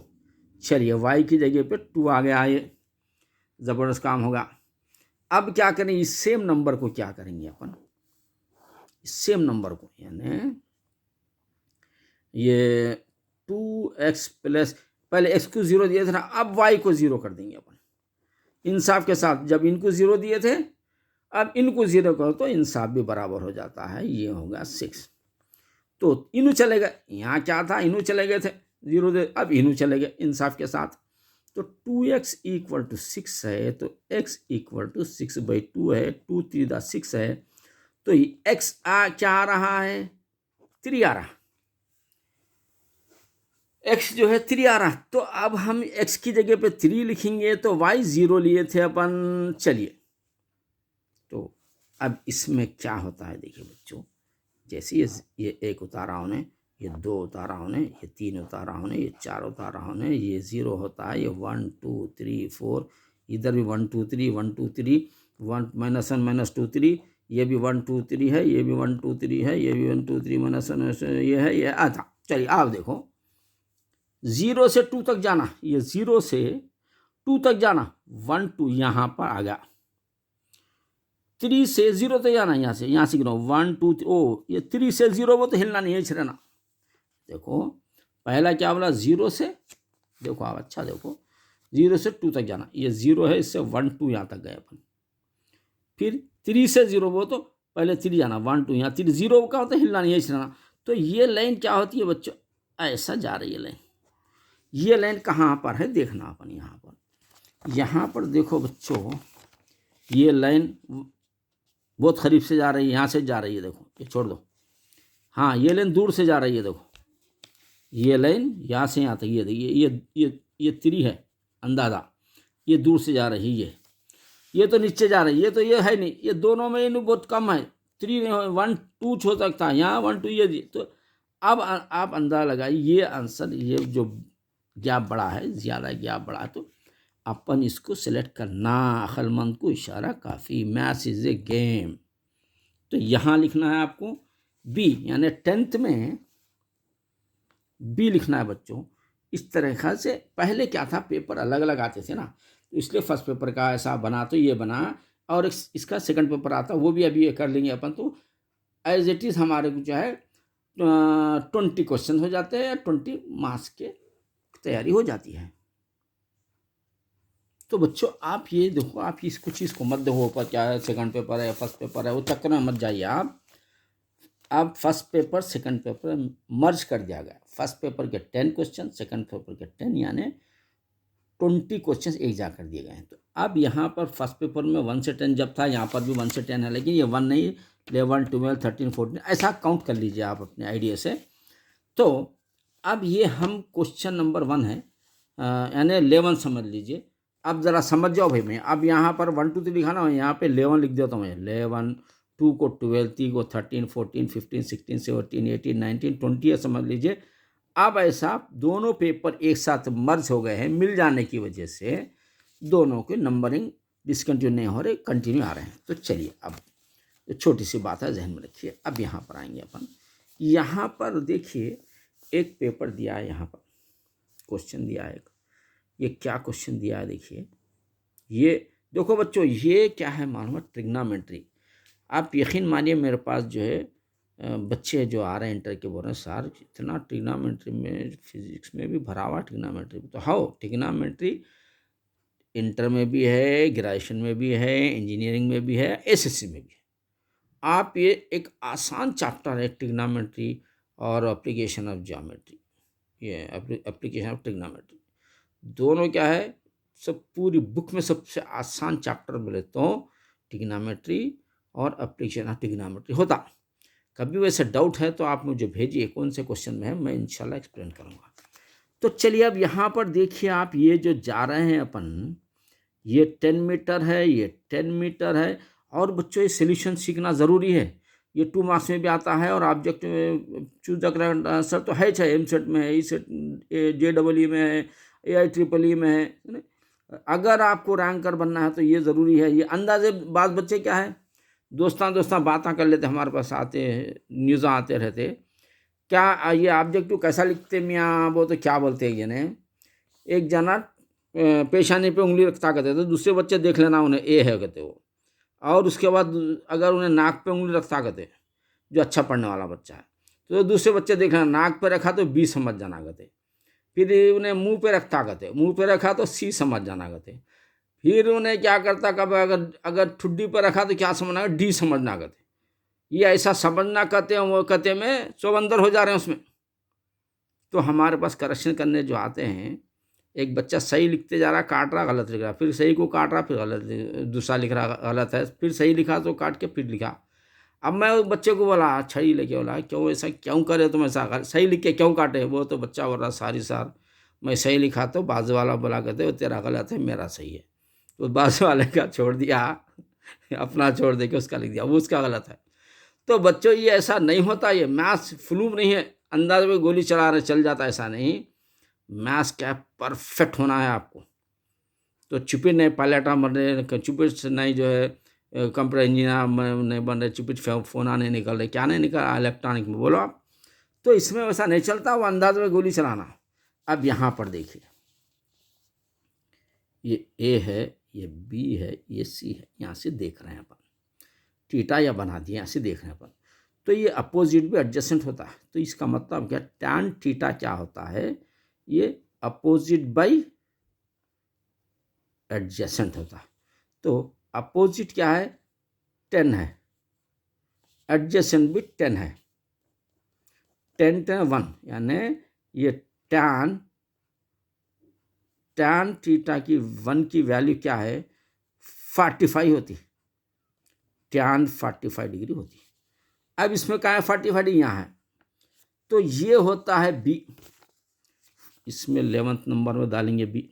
चलिए y की जगह पे 2 आ गया, ये ज़बरदस्त काम होगा। अब क्या करें, इस सेम नंबर को क्या करेंगे अपन, इस सेम नंबर को, यानी ये 2x + पहले x को 0 दिए थे ना, अब y को 0 कर देंगे अपन इंसाफ के साथ। जब इनको 0 दिए थे, अब इनको 0 करो तो इंसाफ भी बराबर हो जाता है, ये होगा 6। तो इनू चले गए, यहाँ क्या था, इनू चले गए थे 0 दे, अब इनू चले गए इंसाफ के साथ। तो 2x = 6 है, तो x = 6/2 है, 2 × 3 = 6 है। तो x क्या आ रहा है, 3 आ रहा, x जो है 3 आ रहा। तो अब हम x की जगह पे 3 लिखेंगे, तो y 0 लिए थे अपन। चलिए, तो अब इसमें क्या होता है देखिए बच्चों, जैसे ये 1 उतारा होने, ये 2 उतारा होने, ये 3 उतारा होने, ये 4 उतारा होने, ये 0 होता है, ये 1 2 3 4, इधर भी 1 2 3 1 2 3 1 -1 -2 3, ये भी 1 2 3 है, ये भी 1 2 3 है, ये भी 1 2 3 -1 ये है, ये आता। चलिए आप देखो, 0 से 2 तक जाना, ये 0 से 2 तक जाना, 1 2 यहाँ पर आ गया। 3 से 0 तक जाना, यहाँ से गिनो 1 2 ओ, ये 3 से 0 वो तो हिलना नहीं है, छिड़ना। देखो पहला क्या बोला, 0 से, देखो आप अच्छा देखो, 0 से 2 तक जाना, ये 0 है, इससे 1 2 यहाँ तक गए अपन। फिर 3 से 0 वो तो पहले 3 जाना, 1 2 यहाँ 3 0 का होता है, हिलना नहीं है, छिड़ना। तो ये लाइन क्या होती है बच्चों, ऐसा जा रही है लाइन। ये लाइन कहाँ पर है देखना अपन, यहाँ पर देखो बच्चों, ये लाइन बहुत करीब से जा रही है, यहाँ से जा रही है, देखो ये छोड़ दो। हाँ, ये लाइन दूर से जा रही है, देखो ये लाइन यहाँ से यहाँ तक, ये देखिए, ये 3 है अंदाज़ा, ये दूर से जा रही है, ये तो नीचे जा रही है, तो ये है नहीं, ये दोनों में इन बहुत कम है, 3 1 2 हो सकता है, यहाँ 1 2 ये। तो अब आप अंदाज़ा लगाइए, ये आंसर, ये जो गैप बड़ा है, ज़्यादा गैप बड़ा है, तो अपन इसको सिलेक्ट करना, अक्लमंद को इशारा काफ़ी, मैथ्स इज ए गेम। तो यहाँ लिखना है आपको बी, यानी 10th में बी लिखना है बच्चों। इस तरह से पहले क्या था, पेपर अलग अलग आते थे ना, तो इसलिए फर्स्ट पेपर का ऐसा बना, तो ये बना, और इसका सेकंड पेपर आता, वो भी अभी कर लेंगे अपन। तो एज इट इज़ हमारे को जो है 20 क्वेश्चन हो जाते हैं, 20 मार्क्स के तैयारी हो जाती है। तो बच्चों आप ये देखो, आप इसको चीज़ को मत देखो ऊपर क्या है, सेकंड पेपर है फर्स्ट पेपर है, वो चक्कर में मत जाइए आप। अब फर्स्ट पेपर सेकंड पेपर मर्ज कर दिया गया, फर्स्ट पेपर के 10 क्वेश्चन, सेकंड पेपर के 10, यानी 20 क्वेश्चन एक जा कर दिए गए हैं। तो अब यहाँ पर फर्स्ट पेपर में 1 से 10 जब था, यहाँ पर भी 1 से 10 है, लेकिन ये 1 नहीं, 11, 12, 13, 14 ऐसा काउंट कर लीजिए आप अपने आइडिया से। तो अब ये हम क्वेश्चन नंबर 1 है, यानी 11 समझ लीजिए। अब ज़रा समझ जाओ भाई, मैं अब यहाँ पर 1 2 3 लिखा ना, यहाँ पे 11 लिख देता हूँ मैं। 11, 2 को 12, 3 को 13, 14, 15, 16, 17, 18, 19, 20 है, समझ लीजिए। अब ऐसा दोनों पेपर एक साथ मर्ज हो गए हैं, मिल जाने की वजह से दोनों के नंबरिंग डिसकंटिन्यू नहीं हो रहे, कंटिन्यू आ रहे हैं। तो चलिए, अब तो छोटी सी बात है, जहन में रखिए। अब यहाँ पर आएंगे अपन। यहाँ पर देखिए एक पेपर दिया है, यहाँ पर क्वेश्चन दिया है एक। ये क्या क्वेश्चन दिया है देखिए। ये देखो बच्चों, ये क्या है मालूम है? ट्रिग्नोमेट्री। आप यकीन मानिए, मेरे पास जो है बच्चे जो आ रहे हैं इंटर के, बोल रहे हैं सर इतना ट्रिग्नोमेट्री में, फिजिक्स में भी भरा हुआ ट्रिग्नोमेट्री। तो हाँ, ट्रिग्नोमेट्री इंटर में भी है, ग्रेजुएशन में भी है, इंजीनियरिंग में भी है, एसएससी में भी है। आप ये एक आसान चैप्टर है ट्रिग्नोमेट्री और एप्लीकेशन ऑफ ज्योमेट्री, ये एप्लीकेशन ऑफ ट्रिग्नोमेट्री, दोनों क्या है, सब पूरी बुक में सबसे आसान चैप्टर बोले तो ट्रिग्नोमेट्री और एप्लीकेशन ऑफ ट्रिग्नोमेट्री होता। कभी वैसे डाउट है तो आप मुझे भेजिए कौन से क्वेश्चन में है, मैं इंशाल्लाह एक्सप्लेन करूँगा। तो चलिए, अब यहाँ पर देखिए आप, ये जो जा रहे हैं अपन, ये 10 मीटर है, ये 10 मीटर है। और बच्चों ये सोल्यूशन सीखना ज़रूरी है। ये 2 मार्क्स में भी आता है, और object choose the correct answer तो है, चाहे एमसेट में है, ई सेट, JEE में है, AIEEE में है। अगर आपको रैंकर बनना है तो ये ज़रूरी है। ये अंदाजे बात बच्चे क्या है, दोस्तां बातें कर लेते, हमारे पास आते न्यूज़ आते रहते, क्या ये ऑब्जेक्टिव कैसा लिखते मियाँ, वो तो क्या बोलते हैं, ये एक जना पेशानी पे उंगली रखता कहते, तो दूसरे बच्चे देख लेना उन्हें ए है कहते वो, और उसके बाद अगर उन्हें नाक पे उंगली रखता कहते, जो अच्छा पढ़ने वाला बच्चा है, तो दूसरे बच्चे देख लेना, नाक पे रखा तो बी समझ जाना कहते। फिर उन्हें मुंह पे रखता कहते, मुंह पे रखा तो सी समझ जाना कहते। फिर उन्हें क्या करता, कब अगर ठुड्डी पर रखा तो क्या समझना, डी समझना कहते। ये ऐसा समझना कहते हैं, वो कहते में सब अंदर हो जा रहे हैं उसमें। तो हमारे पास करेक्शन करने जो आते हैं, एक बच्चा सही लिखते जा रहा, काट रहा, गलत लिख रहा, फिर सही को काट रहा, फिर गलत, दूसरा लिख रहा गलत है, फिर सही लिखा तो काट के फिर लिखा। अब मैं उस बच्चे को बोला, अच्छा ही लेके बोला, क्यों ऐसा क्यों करे तुम, ऐसा सही लिख के क्यों काटे? वो तो बच्चा बोल रहा, सारी सार मैं सही लिखा, तो बाजू वाला बोला कहते वो तेरा गलत है, मेरा सही है। तो बाजू वाले का छोड़ दिया, अपना छोड़ दे के उसका लिख दिया, वो उसका गलत है। तो बच्चों ये ऐसा नहीं होता, ये मैथ्स फ्लूम नहीं है, अंदाज में गोली चला रहे चल जाता, ऐसा नहीं। मैथ्स क्या परफेक्ट होना है आपको। तो चुपे नहीं पायलट बन रहे, चुपे नहीं जो है कंप्यूटर इंजीनियर नहीं बन रहे, चुपे फ़ोन आने निकल रहे, क्या नहीं निकल रहा इलेक्ट्रॉनिक में, बोलो आप। तो इसमें वैसा नहीं चलता, वो अंदाज में गोली चलाना। अब यहाँ पर देखिए, ये ए है, ये बी है, ये सी है, यहाँ से देख रहे हैं अपन, थीटा या बना दिया, यहाँ से देख रहे हैं अपन। तो ये अपोजिट भी एडजेसेंट होता है, तो इसका मतलब क्या, टैन थीटा क्या होता है, ये अपोजिट बाई एडजेसेंट होता है। तो अपोजिट क्या है, 10 है, एडजेसेंट भी 10 है, 10 10 1, यानी ये टैन थीटा की 1 की वैल्यू क्या है, 45 होती, टैन 45 डिग्री होती। अब इसमें क्या है, 45 डिग्री यहाँ है, तो ये होता है बी, इसमें 11th नंबर में डालेंगे बी।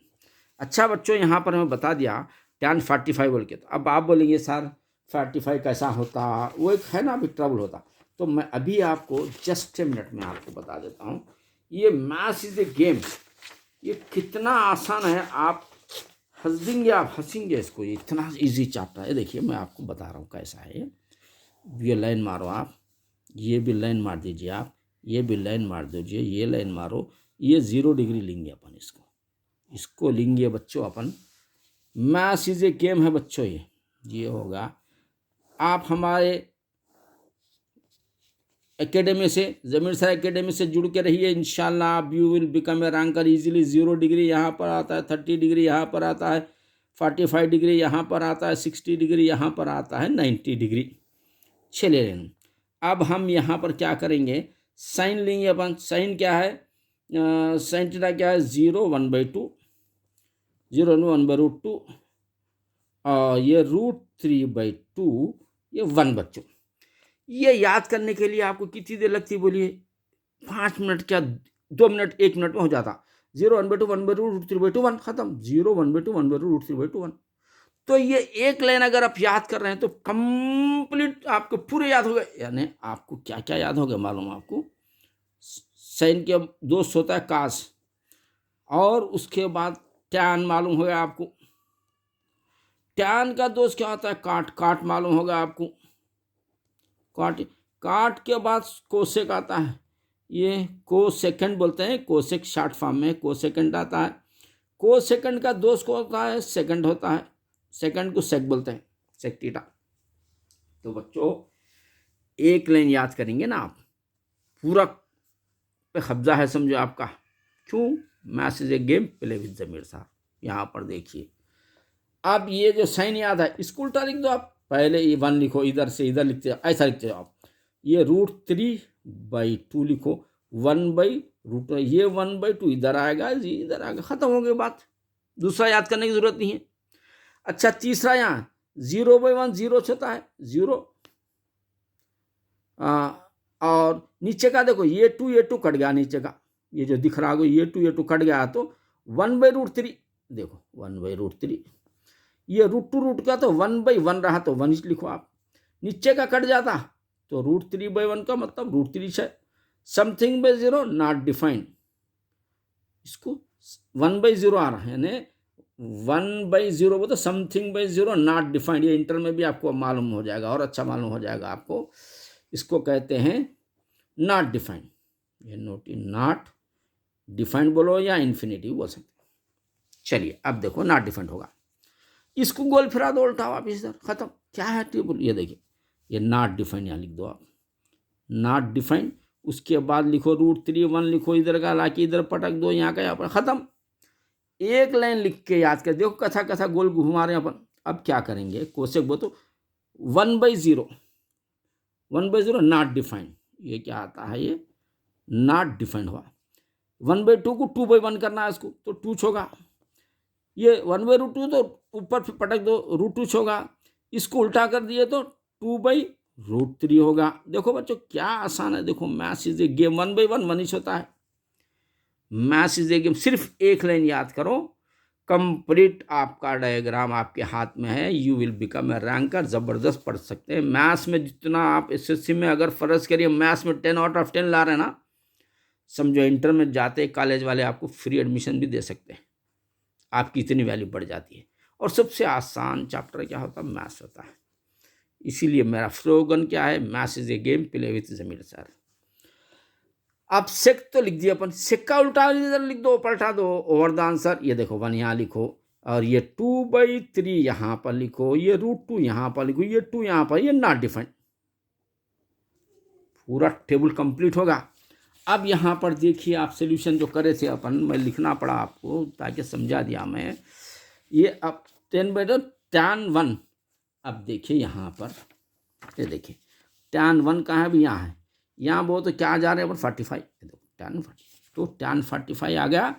अच्छा बच्चों, यहाँ पर हमें बता दिया टैन 45 बोल के, तो अब आप बोलेंगे सर 45 कैसा होता, वो एक है ना अभी ट्रबल होता। तो मैं अभी आपको जस्ट ए मिनट में आपको बता देता हूँ, ये मैथ्स इज ए गेम, ये कितना आसान है, आप हंस देंगे, आप हंसेंगे इसको, ये इतना इजी चैप्टर है। देखिए मैं आपको बता रहा हूँ कैसा है। ये लाइन मारो आप, ये भी लाइन मार दीजिए आप, ये भी लाइन मार दीजिए, ये लाइन मारो, ये 0 डिग्री लेंगे अपन, इसको लेंगे बच्चों अपन। मैथ्स इज ए गेम है बच्चों, ये होगा। आप हमारे एकेडमी से, ज़मीर सर एकेडमी से जुड़ के रहिए, इंशाल्लाह आप you will become a ranker easily. 0 degree यहाँ पर आता है, 30 डिग्री यहाँ पर आता है, 45 डिग्री यहाँ पर आता है, 60 डिग्री यहाँ पर आता है, 90 डिग्री। चलिए अब हम यहाँ पर क्या करेंगे, साइन लेंगे अपन। साइन क्या है, साइन थीटा क्या है, 0 1/2 0 1/√2 और ये √3/2, ये 1 बच्चों। ये याद करने के लिए आपको कितनी देर लगती बोलिए? 5 मिनट क्या 2 मिनट, 1 मिनट में हो जाता। 0 1/2 1/√3/2 1 खत्म। 0 1/2 1/√3/2 1। तो ये एक लाइन अगर आप याद कर रहे हैं तो कंप्लीट आपको पूरे याद हो गए। यानी आपको क्या क्या याद हो गया मालूम? आपको साइन के दोस्त होता है कास, और उसके बाद टैन मालूम होगा आपको। टैन का दोस्त क्या होता है? काट। काट मालूम होगा आपको। काट। काट के बाद कोसेक आता है, ये कोसेकंड बोलते हैं। कोसेक शॉर्ट फॉर्म में कोसेकंड आता है। कोसेकंड का दोस्त को होता है सेकंड होता है। सेकंड को सेक बोलते हैं, सेक थीटा। तो बच्चों एक लाइन याद करेंगे ना आप, पूरा पे कब्जा है समझो आपका। क्यों? Maths is a game play with Zameer साहब। यहाँ पर देखिए, अब ये जो साइन याद है इसको उल्टा लिख दो आप। पहले ये 1 लिखो, इधर से इधर लिखते हो, ऐसा लिखते हो आप। ये √3/2 लिखो। 1/√, ये 1/2 इधर आएगा जी, इधर आएगा, खत्म हो गई बात। दूसरा याद करने की जरूरत नहीं है। अच्छा, तीसरा यहाँ 0/1 0 होता है, 0। और नीचे का देखो, ये 2 कट गया नीचे का, ये जो दिख रहा है ये 2 कट गया, तो 1/√3 देखो, 1/√3। ये √2 का तो 1/1 रहा तो 1 लिखो आप। नीचे का कट जाता तो √3/1 का मतलब √3 है। समथिंग बाय 0 नॉट डिफाइंड, इसको 1/0 आ रहा है, यानी 1/0 बोलते समथिंग बाय 0 नॉट डिफाइंड। ये इंटर में भी आपको मालूम हो जाएगा और अच्छा मालूम हो जाएगा आपको। इसको कहते हैं नॉट डिफाइंड। ये नॉट डिफाइंड बोलो या इन्फिनिटिव बोल सकते हैं। चलिए अब देखो नॉट डिफाइंड होगा, इसको गोल फिरा दो, उल्टा वापिस इधर, खत्म। क्या है टेबल? ये देखिए, ये नॉट डिफाइंड यहाँ लिख दो आप, नॉट डिफाइंड। उसके बाद लिखो √3/1 लिखो, इधर का लाके इधर पटक दो, यहाँ का यहाँ पर, खत्म। एक लाइन लिख के याद कर देखो, कथा कथा गोल घुमा रहे हैं अपन। अब क्या करेंगे? कोसेक बोलो तो 1/0, 1/0 नॉट डिफाइंड। ये क्या आता है? ये नॉट डिफाइंड हुआ। 1/2 को 2/1 करना है इसको, तो 2 होगा। ये 1/√2 तो ऊपर पटक दो, √2 होगा। इसको उल्टा कर दिए तो 2/√3 होगा। देखो बच्चों क्या आसान है। देखो मैथ्स इज ए गेम, 1/1 1 होता है। मैथ्स इज ए गेम, सिर्फ एक लाइन याद करो, कंप्लीट आपका डायग्राम आपके हाथ में है। You will become a ranker. ज़बरदस्त पढ़ सकते हैं मैथ्स में। जितना आप एसएससी में अगर फर्ज करिए मैथ्स में 10/10 ला रहे हैं ना, समझो इंटर में जाते कॉलेज वाले आपको फ्री एडमिशन भी दे सकते हैं। आपकी इतनी वैल्यू बढ़ जाती है। और सबसे आसान चैप्टर क्या होता है? मैथ्स होता है। इसीलिए मेरा स्लोगन क्या है? Maths is a game play with Zamir sir. अब सेक तो लिख दिया अपन, सेक का उल्टा इधर लिख दो, पलटा दो, ओवर द आंसर। ये देखो 1 यहाँ लिखो, और ये 2/3 यहाँ पर लिखो, ये √2 यहाँ पर लिखो, ये 2 यहाँ पर, ये नॉट डिफाइंड। पूरा टेबल कंप्लीट होगा। अब यहाँ पर देखिए आप सोल्यूशन जो करे थे अपन, मैं लिखना पड़ा आपको ताकि समझा दिया मैं। ये अब 10/2 tan 1। अब देखिए यहाँ पर, ये देखिए tan 1 कहाँ है? भी यहाँ है। यहाँ वो तो क्या जा रहे हैं अपन? 45। देखो tan 40, तो tan 45 आ गया।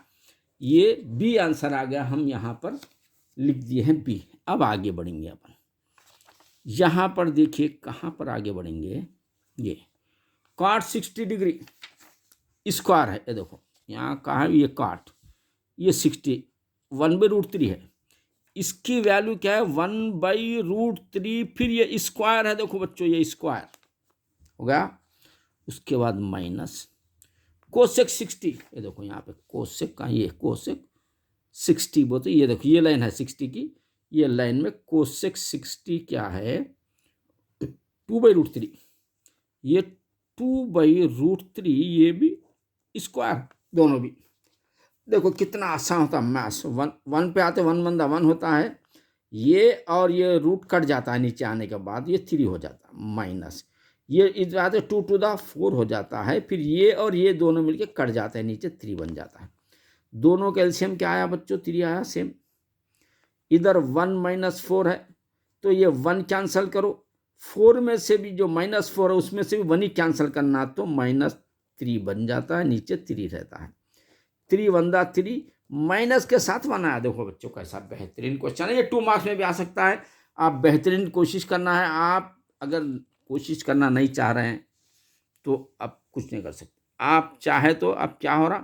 ये बी आंसर आ गया। हम यहाँ पर लिख दिए हैं बी। अब आगे बढ़ेंगे अपन। यहाँ पर देखिए कहाँ पर आगे बढ़ेंगे। ये cot 60 डिग्री स्क्वायर है। ये देखो यहाँ कहाँ है? ये cot, ये 60 1/√3 है। इसकी वैल्यू क्या है? 1/√3। फिर ये स्क्वायर है, देखो बच्चों ये स्क्वायर हो गया। उसके बाद माइनस कोसेक 60। ये देखो यहाँ पे कोसेक का, ये कोसेक 60 बोलते, ये देखो ये लाइन है 60 की। ये लाइन में कोसेक 60 क्या है? 2/√3। ये 2/√3, ये भी स्क्वायर, दोनों भी। देखो कितना आसान होता है मैथ्स। 1 पे आते 1 1 1 होता है, ये और ये रूट कट जाता है नीचे आने के बाद, ये 3 हो जाता है माइनस। ये इधर आते 2⁴ हो जाता है। फिर ये और ये दोनों मिलके कट जाते हैं, नीचे 3 बन जाता है। दोनों का एलसीएम क्या आया बच्चों? 3 आया सेम। इधर 1 - 4 है, तो ये 1 कैंसिल करो। 4 में से भी जो -4 है उसमें से भी 1 ही कैंसिल करना, तो -3 बन जाता है, नीचे 3 रहता है। 3 × 3 माइनस के साथ बनाया। देखो बच्चों कैसा बेहतरीन क्वेश्चन है, ये 2 मार्क्स में भी आ सकता है। आप बेहतरीन कोशिश करना है। आप अगर कोशिश करना नहीं चाह रहे हैं तो आप कुछ नहीं कर सकते। आप चाहे तो अब क्या हो रहा,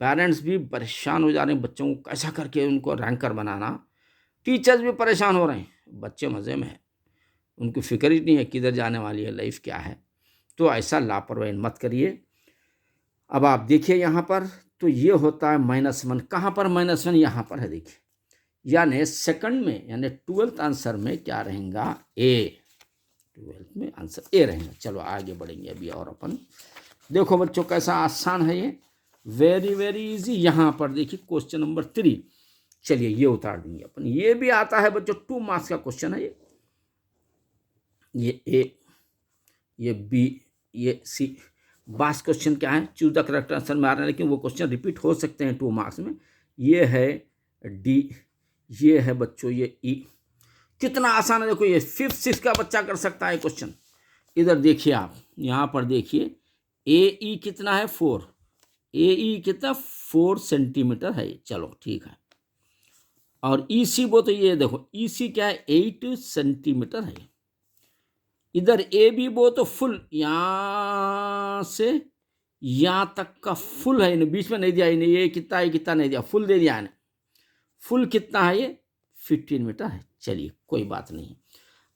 पेरेंट्स भी परेशान हो जा रहे हैं बच्चों को कैसा करके उनको रैंकर बनाना, टीचर्स भी परेशान हो रहे हैं, बच्चे मज़े में हैं, उनको फिक्र ही नहीं है किधर जाने वाली है लाइफ क्या है। तो ऐसा लापरवाही मत करिए। अब आप देखिए यहाँ पर, तो ये होता है -1। कहाँ पर -1? यहाँ पर है देखिए, यानी सेकंड में यानी 12th आंसर में क्या रहेगा, ए। 12th में आंसर ए रहेगा। चलो आगे बढ़ेंगे अभी और अपन। देखो बच्चों कैसा आसान है ये, वेरी वेरी इजी। यहाँ पर देखिए क्वेश्चन नंबर 3। चलिए ये उतार देंगे अपन, ये भी आता है बच्चों, 2 मार्क्स का क्वेश्चन है ये ए, ये बी, ये सी। बास क्वेश्चन क्या है, चूज द करेक्ट आंसर में आ रहा है, लेकिन वो क्वेश्चन रिपीट हो सकते हैं 2 मार्क्स में। ये है डी, ये है बच्चों ये ई। कितना आसान है देखो, ये 5th 6th का बच्चा कर सकता है क्वेश्चन। इधर देखिए आप, यहाँ पर देखिए ए ई कितना है 4, ए ई कितना 4 सेंटीमीटर है। चलो ठीक है। और ई सी वो तो ये देखो, ई सी क्या है 8 सेंटीमीटर है। इधर ए बी वो तो फुल, यहाँ से यहाँ तक का फुल है, बीच में नहीं दिया इन्हें, ये कितना है कितना नहीं दिया, फुल दे दिया है। फुल कितना है ये 15 मीटर है। चलिए कोई बात नहीं।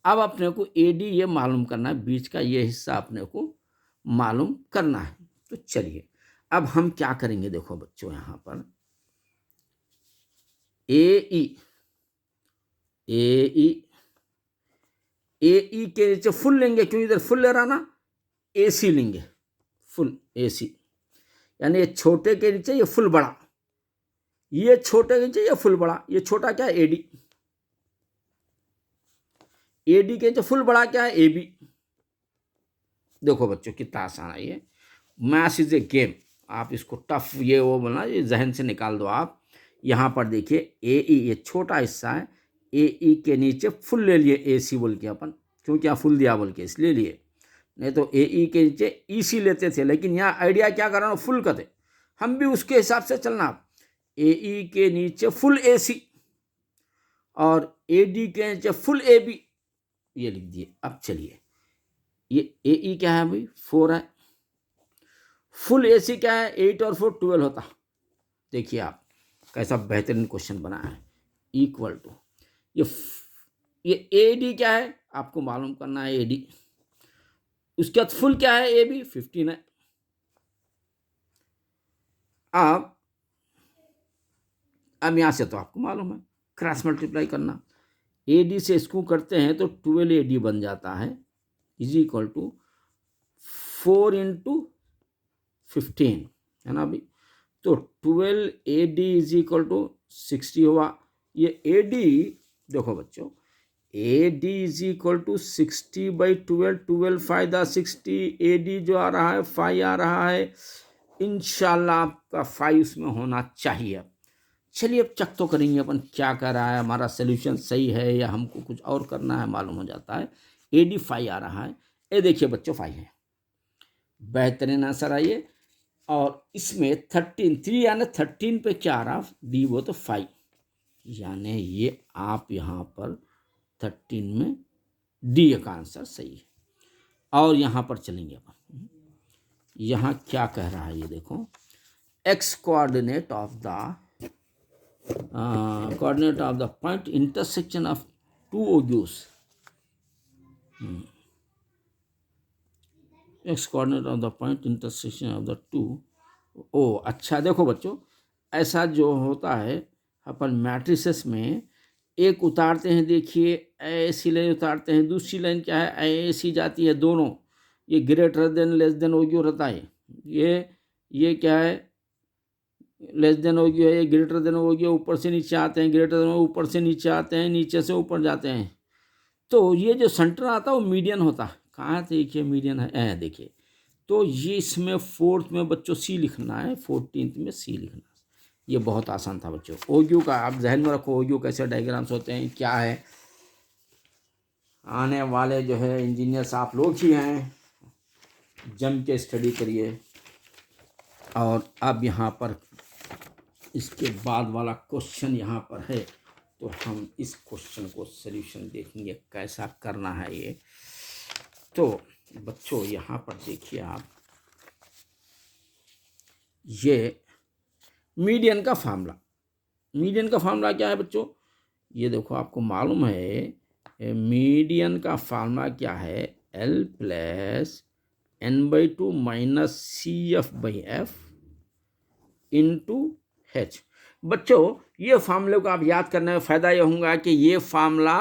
अब अपने को ए डी ये मालूम करना है, बीच का ये हिस्सा अपने को मालूम करना है। तो चलिए अब हम क्या करेंगे, देखो बच्चों यहाँ पर ए ई के नीचे फुल लेंगे, क्यों इधर फुल ले रहा ना, ए सी लेंगे, फुल ए सी। यानी ये छोटे के नीचे ये फुल बड़ा, ये छोटे के नीचे ये फुल बड़ा, ये छोटा क्या है ए डी, ए डी के नीचे फुल बड़ा क्या है ए बी। देखो बच्चों कितना आसान है ये, मैथ्स इज ए गेम। आप इसको टफ ये वो बोलना, ये जहन से निकाल दो आप। यहाँ पर देखिए ए ई ये छोटा हिस्सा है, ए ई के नीचे फुल ले लिए ए सी बोल के अपन, क्योंकि यहाँ फुल दिया बोल के इसलिए लिए, नहीं तो ए ई के नीचे ई सी लेते थे। लेकिन यहाँ आइडिया क्या कर रहा हूँ, फुल का थे, हम भी उसके हिसाब से चलना। ए ई के नीचे फुल ए सी और ए डी के नीचे फुल ए बी, ये लिख दिए। अब चलिए ये ए ई क्या है भाई 4 है, फुल ए सी क्या है 8 और 4 12 होता। देखिए आप कैसा बेहतरीन क्वेश्चन बना है। इक्वल टू ये ए डी क्या है आपको मालूम करना है, ए डी। उसके बाद फुल क्या है ए बी 15 है। अब यहां से तो आपको मालूम है क्रॉस मल्टीप्लाई करना, ए डी से इसको करते हैं तो 12 ए डी बन जाता है, इज इक्वल टू 4 इंटू 15 है ना अभी। तो 12 A D is equal to 60 हुआ। ये ए डी देखो बच्चों, A D is equal to 60/12, 12 फायदा 60, ए डी जो आ रहा है 5 आ रहा है, इंशाल्लाह आपका 5 उसमें होना चाहिए। चलिए अब चेक तो करेंगे अपन क्या कर रहा है, हमारा सोल्यूशन सही है या हमको कुछ और करना है, मालूम हो जाता है। ए डी 5 आ रहा है, ये देखिए बच्चों 5 है, बेहतरीन आंसर आइए। और इसमें 13 3 यानी 13 पे क्या आ रहा डी वो तो 5, यानी ये आप यहाँ पर 13 में डी का आंसर सही है। और यहाँ पर चलेंगे अपन, यहाँ क्या कह रहा है ये देखो, x coordinate of the point intersection of 2 ogives, x coordinate of the point intersection of the 2 ओ। अच्छा देखो बच्चों, ऐसा जो होता है अपन मैट्रिसेस में एक उतारते हैं, देखिए ऐसी लाइन उतारते हैं, दूसरी लाइन क्या है ऐसी जाती है, दोनों ये ग्रेटर देन लेस देन ओग्यू रहता है, ये क्या है लेस देन ओग्यू है, ये ग्रेटर देन ओग्यू, ऊपर से नीचे आते हैं, ग्रेटर देन ऊपर से नीचे आते हैं, नीचे से ऊपर जाते हैं। तो ये जो सेंटर आता है वो मीडियन होता है, कहाँ देखिए मीडियन है देखिए। तो ये इसमें 4th में बच्चों सी लिखना है, 14th में सी लिखना है। ये बहुत आसान था बच्चों। ओग्यू का आप जहन में रखो, ओग्यू कैसे डायग्राम्स होते हैं क्या है, आने वाले जो है इंजीनियर्स आप लोग ही हैं, जम के स्टडी करिए। और अब यहाँ पर इसके बाद वाला क्वेश्चन यहाँ पर है, तो हम इस क्वेश्चन को सॉल्यूशन देखेंगे कैसा करना है ये। तो बच्चों यहाँ पर देखिए आप, ये मीडियन का फार्मूला, मीडियन का फार्मूला क्या है बच्चों, ये देखो आपको मालूम है मीडियन का फार्मूला क्या है, L plus n/2 minus CF/F into H। बच्चों ये फार्मूले को आप याद करने में फ़ायदा ये होगा कि ये फार्मूला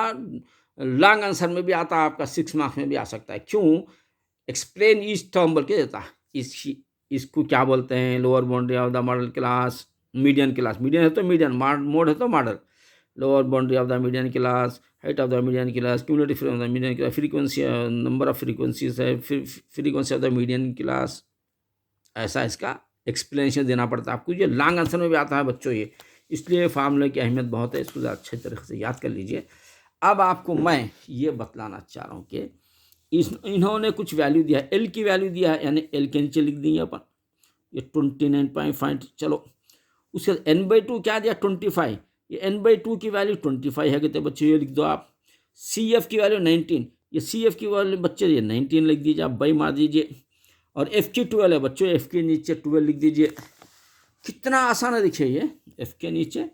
लॉन्ग आंसर में भी आता है, आपका 6 मार्क्स में भी आ सकता है। क्यों? एक्सप्लेन ईच टर्म बोल के देता है। इसको क्या बोलते हैं, lower boundary of the modal class, median class, median है तो मीडियन, मोड है तो modal, lower boundary of the median class, height of the median class, cumulative of the median class, frequency, number of frequencies है, frequency of the median class. ऐसा इसका एक्सप्लेनेशन देना पड़ता है आपको, ये लॉन्ग आंसर में भी आता है बच्चों ये, इसलिए फार्मूले की अहमियत बहुत है, इसको अच्छे तरीके से याद कर लीजिए। अब आपको मैं ये बतलाना चाह रहा हूँ कि इन्होंने कुछ वैल्यू दिया है, एल की वैल्यू दिया है, यानी एल के नीचे लिख देंगे अपन, ये 29.5। चलो उसके n/2 क्या दिया 25, ये n/2 की वैल्यू 25 है, कहते बच्चे ये लिख दो आप। CF की वैल्यू 19, ये CF की वैल्यू बच्चे ये 19 लिख दीजिए आप, बाई मार दीजिए। और F की 12 है बच्चों, F के नीचे 12 लिख दीजिए। कितना आसान है देखिए, ये F के नीचे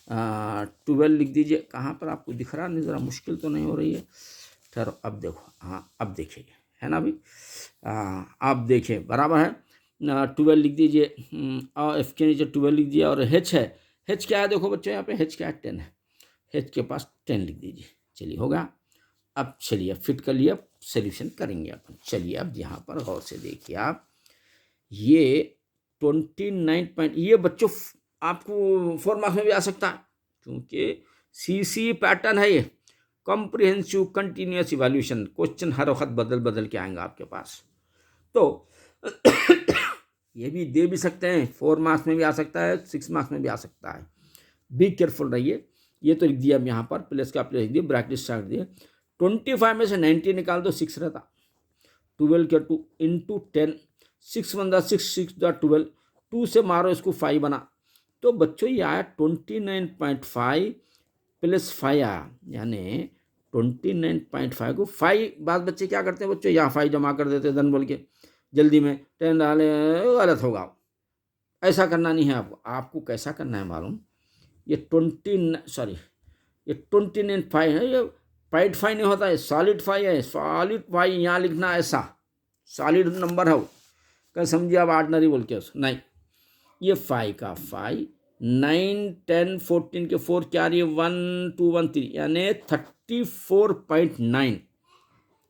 12 लिख दीजिए। कहाँ पर आपको दिख रहा नहीं, ज़रा मुश्किल तो नहीं हो रही है, ठहरो अब देखो, हाँ अब देखिए है ना अभी, आप देखिए बराबर है, 12 लिख दीजिए, और F के नीचे 12 लिख दिया। और H है, H क्या है देखो बच्चों यहाँ पे, H क्या है 10 है, H के पास 10 लिख दीजिए। चलिए होगा, अब चलिए फिट कर लिया, सोल्यूशन करेंगे अपन। चलिए अब यहाँ पर गौर से देखिए आप, ये 29 ये बच्चों आपको 4 मार्क्स में भी आ सकता है, क्योंकि CC पैटर्न है ये, कॉम्प्रिहेंसिव कंटिन्यूअस इवैल्यूएशन। क्वेश्चन हर वक्त बदल बदल के आएंगे आपके पास, तो ये भी दे भी सकते हैं, 4 मार्क्स में भी आ सकता है, 6 मार्क्स में भी आ सकता है। बी केयरफुल रहिए। ये तो लिख दिया अब यहाँ पर, प्लस का प्लस लिख दिया, ब्रैकेट स्टार्ट दिए। 25 में से 90 निकाल दो, 6 रहता, 12 के 2 इंटू 10, 6 बन 6, 6 12, 2 से मारो इसको 5 बना, तो बच्चों ये आया 29.5 प्लस 5 आया, यानी 29.5 को 5 बाद बच्चे क्या करते हैं बच्चों, यहाँ 5 जमा कर देते धन बोल के जल्दी में, 10 डाले, गलत होगा। ऐसा करना नहीं है आपको, आपको कैसा करना है मालूम, ये 29.5 है, ये 0.5 नहीं होता है, सॉलिड 5 है, सॉलिड 5 यहाँ लिखना ऐसा, सॉलिड नंबर है वो, क्या समझिए आप, ऑर्डिनरी बोल के नहीं, ये 5 का 5, 9 10 14 के 4 क्या रही है, 1 2 1 3, यानी 34.9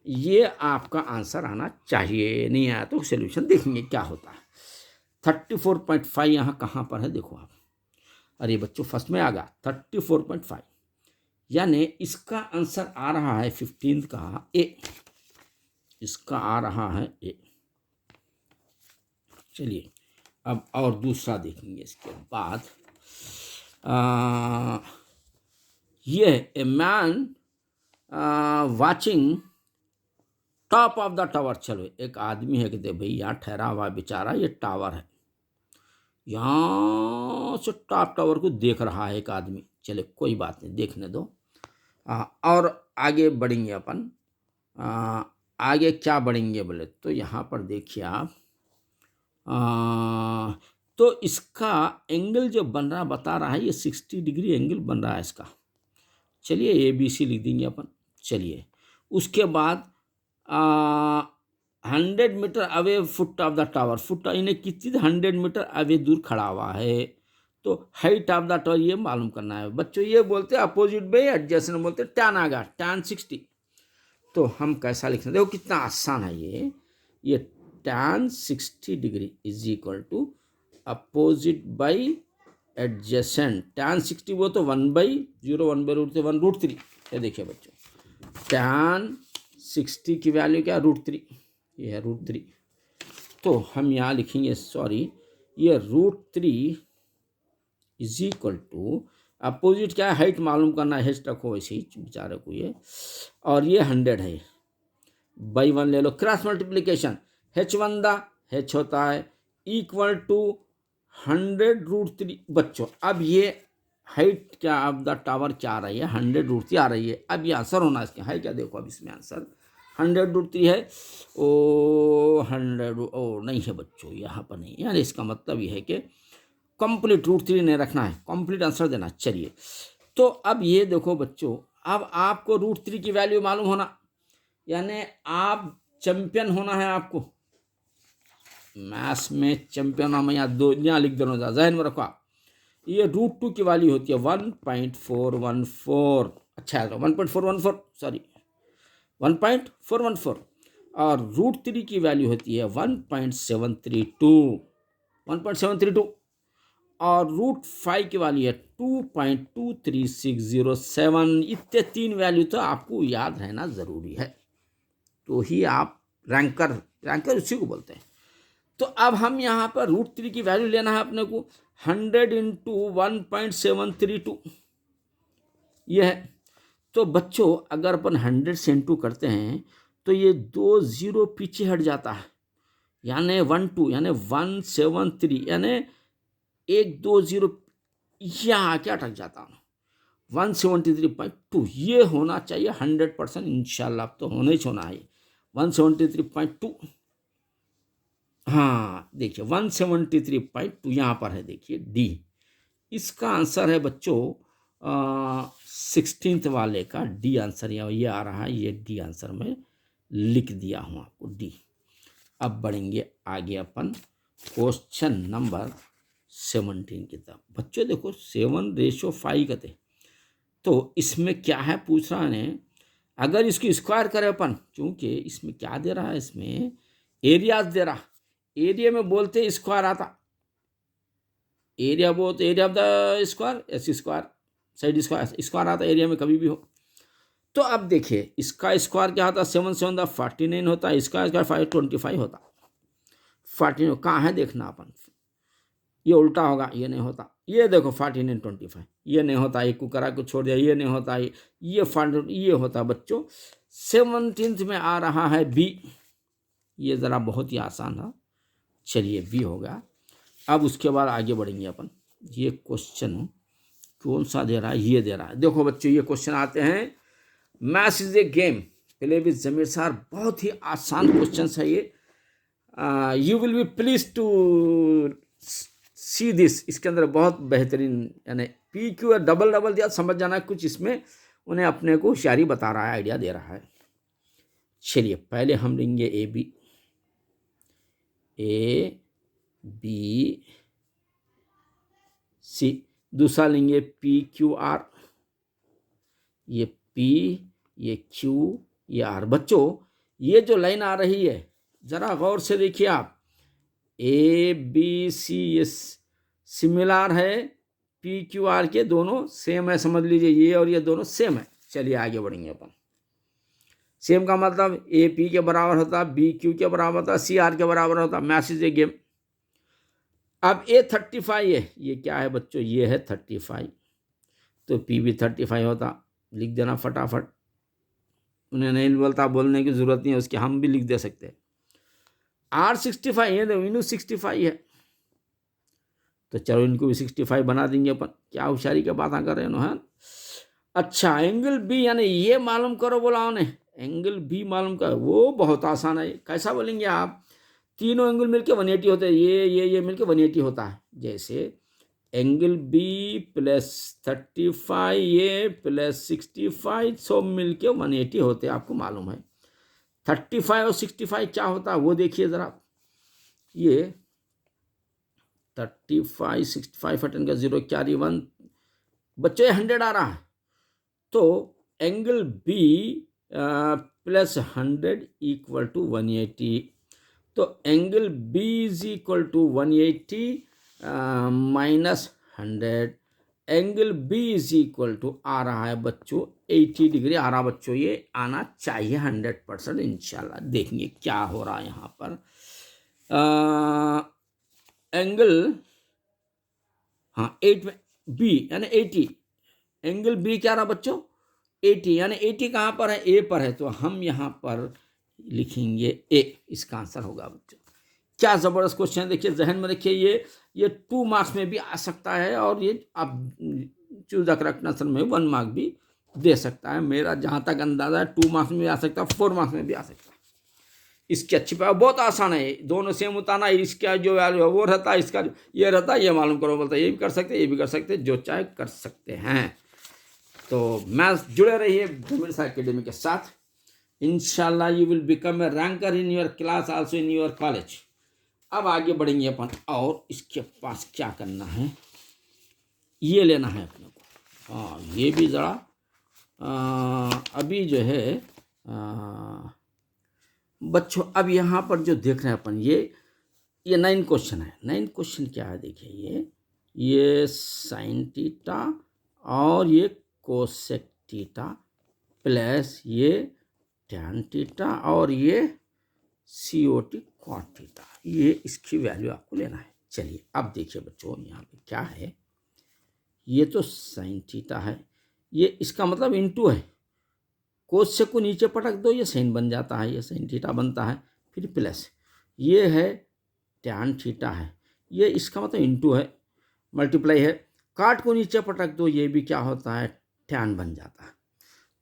ये आपका आंसर आना चाहिए। नहीं आया तो सोल्यूशन देखेंगे क्या होता है। 34.5 यहाँ कहाँ पर है देखो आप, अरे बच्चों फर्स्ट में आ गया 34.5, यानी इसका आंसर आ रहा है 15 का ए, इसका आ रहा है ए। चलिए अब और दूसरा देखेंगे इसके बाद, ये a man watching top of the tower. चलो एक आदमी है, कहते भाई यहाँ ठहरा हुआ बेचारा, ये टावर है, यहाँ से टॉप टावर को देख रहा है एक आदमी। चले कोई बात नहीं, देखने दो। और आगे बढ़ेंगे अपन, आगे क्या बढ़ेंगे बोले तो यहाँ पर देखिए आप, तो इसका एंगल जो बन रहा बता रहा है, ये 60 डिग्री एंगल बन रहा है इसका। चलिए ABC लिख देंगे अपन। चलिए उसके बाद 100 metre away foot of the tower, foot इन्हें कितनी 100 मीटर अवे दूर खड़ा हुआ है, तो हाइट ऑफ द टावर ये मालूम करना है बच्चों। ये बोलते हैं अपोजिट बाई एडजेसेंट, बोलते हैं tan आ गया, tan 60। तो हम कैसा लिखते हैं, देखो कितना आसान है ये tan 60 degree is equal to opposite by adjacent. tan 60 वो तो 1/0, 1/√3। ये देखिए बच्चों, tan 60 की वैल्यू क्या, √3, ये है √3। तो हम यहाँ लिखेंगे, सॉरी, ये √3 इज इक्वल टू अपोजिट क्या है, हाइट मालूम करना है, H रखो वैसे ही बेचारे को ये, और ये 100 है, बाई 1 ले लो, क्रॉस मल्टीप्लीकेशन, H1 दा H होता है इक्वल टू 100√3 बच्चों। अब ये हाइट क्या अब द टावर क्या आ रही है, 100√3 आ रही है। अब ये आंसर होना इसके है क्या, देखो अब इसमें आंसर 100√3 है। ओ 100 ओ नहीं है बच्चों, यहाँ पर नहीं, यानी इसका मतलब ये है कि कंप्लीट √3 नहीं रखना है, कंप्लीट आंसर देना। चलिए तो अब ये देखो बच्चों, अब आपको √3 की वैल्यू मालूम होना, यानी आप चैंपियन होना है आपको मैथ्स में। चैंपियन हम यहाँ लिख देना, जहन में रखो। ये √2 की वैल्यू होती है 1.414। अच्छा है, 1.414 सॉरी 1.414। और √3 की वैल्यू होती है 1.732 और √5 की वैल्यू है 2.23607। इतने 3 वैल्यू तो आपको याद रहना ज़रूरी है, तो ही आप रैंकर उसी को बोलते हैं। तो अब हम यहाँ पर √3 की वैल्यू लेना है अपने को, 100 इंटू 1.732 ये है। तो बच्चों अगर अपन 100 से इंटू करते हैं तो ये 2 0 पीछे हट जाता है, यानी 12 यानी 173, यानी 1 2 0 यहाँ आके अटक जाता हूँ 173.2। ये होना चाहिए 100% इंशाल्लाह, अब तो होना ही होना है 173.2। हाँ देखिए 173.2 यहाँ पर है, देखिए डी इसका आंसर है बच्चों। 16th वाले का डी आंसर ये आ रहा है, ये डी आंसर में लिख दिया हूँ आपको डी। अब बढ़ेंगे आगे अपन क्वेश्चन नंबर 17 की तरफ। बच्चों देखो 7:5 कहते, तो इसमें क्या है पूछ रहा है, अगर इसकी स्क्वायर करें अपन, क्योंकि इसमें क्या दे रहा है, इसमें एरियाज दे रहा, एरिया में बोलते स्क्वायर आता, एरिया बोलते area of the square, S square side square आता एरिया में कभी भी हो। तो अब देखिए इसका स्क्वायर क्या होता, 7 7 49 होता, इसका स्क्वायर 525 होता। 49 कहाँ है देखना अपन, ये उल्टा होगा, ये नहीं होता। ये देखो 49 25 ये नहीं होता, एक को करा को छोड़ दिया, ये नहीं होता, ये होता बच्चों। 17th में आ रहा है बी, ये ज़रा बहुत ही आसान है। चलिए बी होगा। अब उसके बाद आगे बढ़ेंगे अपन। ये क्वेश्चन कौन सा दे रहा है, ये दे रहा है, देखो बच्चों ये क्वेश्चन आते हैं, maths is a game play with Zameer sir. बहुत ही आसान क्वेश्चन है ये, you will be please to see this. इसके अंदर बहुत बेहतरीन, यानी पी क्यू डबल दिया, समझ जाना कुछ इसमें उन्हें अपने को होशियारी बता रहा है, आइडिया दे रहा है। चलिए पहले हम लेंगे ए बी सी, दूसरा लेंगे पी क्यू आर, ये पी ये क्यू ये आर। बच्चों ये जो लाइन आ रही है जरा गौर से देखिए आप, ए बी सी ये सिमिलर है, पी क्यू आर के दोनों सेम है, समझ लीजिए ये और ये दोनों सेम है। चलिए आगे बढ़ेंगे अपन। सेम का मतलब ए पी के बराबर होता, बी क्यू के बराबर होता, सी आर के बराबर होता। Maths is a game. अब ए 35 है, ये क्या है बच्चों, ये है 35, तो पी भी 35 होता, लिख देना फटाफट, उन्हें नहीं बोलता, बोलने की जरूरत नहीं है उसकी, हम भी लिख दे सकते हैं। आर 65 है, तो इनू 65 है, तो चलो इनको भी 65 बना देंगे अपन। क्या होशियारी की बात कर रहे हैं। अच्छा एंगल बी, यानी ये मालूम करो बोला उन्हें, एंगल बी मालूम करो, वो बहुत आसान है। कैसा बोलेंगे आप, तीनों एंगल मिलके 180 होते हैं, ये मिलके 180 होता है। जैसे एंगल बी प्लस 35 ये प्लस 65 सब मिलके 180 होते हैं, आपको मालूम है। 35 और 65 क्या होता है वो देखिए ज़रा, ये 35 65 हटन का 0 कैरी 1, बच्चों 100 आ रहा है, तो angle B plus 100 equal to 180, तो angle B is equal to 180 minus 100, angle B is equal to आ रहा है बच्चों 80 डिग्री आ रहा बच्चों, ये आना चाहिए 100% इंशाल्लाह। देखेंगे क्या हो रहा है यहाँ पर। एंगल हाँ 8 में बी यानी 80, एंगल बी क्या रहा बच्चों 80, यानी 80 कहाँ पर है, ए पर है, तो हम यहाँ पर लिखेंगे ए, इसका आंसर होगा बच्चों क्या ज़बरदस्त क्वेश्चन है, देखिए जहन में रखिए। ये 2 मार्क्स में भी आ सकता है और ये आप चूज द करेक्ट आंसर में 1 मार्क भी दे सकता है। मेरा जहाँ तक अंदाजा है 2 मार्क्स में भी आ सकता है, 4 मार्क्स में भी आ सकता है। इसकी अच्छी पावर बहुत आसान है, दोनों सेम उतारना। इसका जो वैल्यू है वो रहता है, इसका ये रहता है, ये मालूम करो। बोलता है ये भी कर सकते, ये भी कर सकते, जो चाहे कर सकते हैं। तो मैथ्स जुड़े रहिए जमीर एकेडमी के साथ। इंशाल्लाह you will become a ranker in your class, also in your college. अब आगे बढ़ेंगे अपन, और इसके पास क्या करना है, ये लेना है अपने को। हाँ, ये भी ज़रा अभी जो है बच्चों, अब यहाँ पर जो देख रहे हैं अपन, ये 9 क्वेश्चन है। 9 क्वेश्चन क्या है, देखिए ये साइन थीटा और ये कोसेक थीटा प्लस ये टैन थीटा और ये COT कॉट थीटा, ये इसकी वैल्यू आपको लेना है। चलिए अब देखिए बच्चों, यहाँ पे क्या है, ये तो साइन थीटा है, ये इसका मतलब इनटू है। कोसेक को नीचे पटक दो, ये साइन बन जाता है, ये साइन थीटा बनता है। फिर प्लस ये है टैन थीटा है, ये इसका मतलब इनटू है, मल्टीप्लाई है। काट को नीचे पटक दो, ये भी क्या होता है, टैन बन जाता है।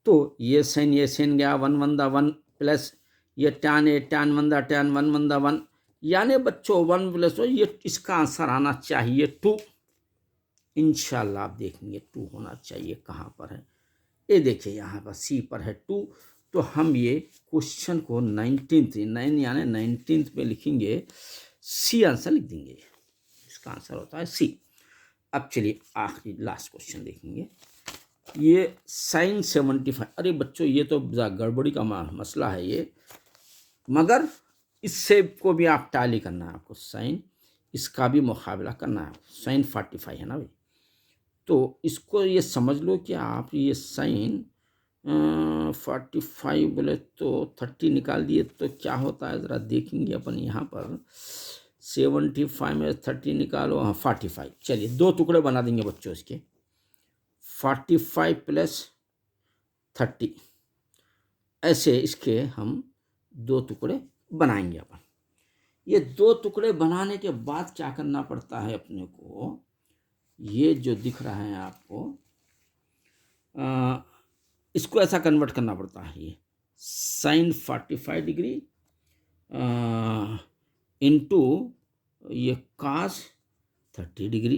तो ये साइन गया, 1 1 दा 1 प्लस ये टैन है, टैन 1 दा टैन, 1 1 दा 1, यानी बच्चों 1 प्लस हो, ये इसका आंसर आना चाहिए 2। इंशाल्लाह आप देखेंगे 2 होना चाहिए। कहाँ पर है, ये देखिए यहाँ पर C पर है 2। तो हम ये क्वेश्चन को 9 यानी 19 पे लिखेंगे, C आंसर लिख देंगे, इसका आंसर होता है C। अब चलिए आखिरी लास्ट क्वेश्चन देखेंगे, ये साइन 75। अरे बच्चों, ये तो गड़बड़ी का मसला है ये, मगर इससे को भी आप टाली करना है आपको, साइन इसका भी मुकाबला करना है। साइन 45 है ना भाई, तो इसको ये समझ लो कि आप ये साइन 45 बोले तो 30 निकाल दिए तो क्या होता है, ज़रा देखेंगे अपन। यहाँ पर 75 में 30 निकालो, हाँ 45। चलिए 2 टुकड़े बना देंगे बच्चों इसके, 45 प्लस 30, ऐसे इसके हम 2 टुकड़े बनाएंगे अपन। ये 2 टुकड़े बनाने के बाद क्या करना पड़ता है अपने को, ये जो दिख रहा है आपको, इसको ऐसा कन्वर्ट करना पड़ता है। ये साइन 45 डिग्री इंटू ये कास 30 डिग्री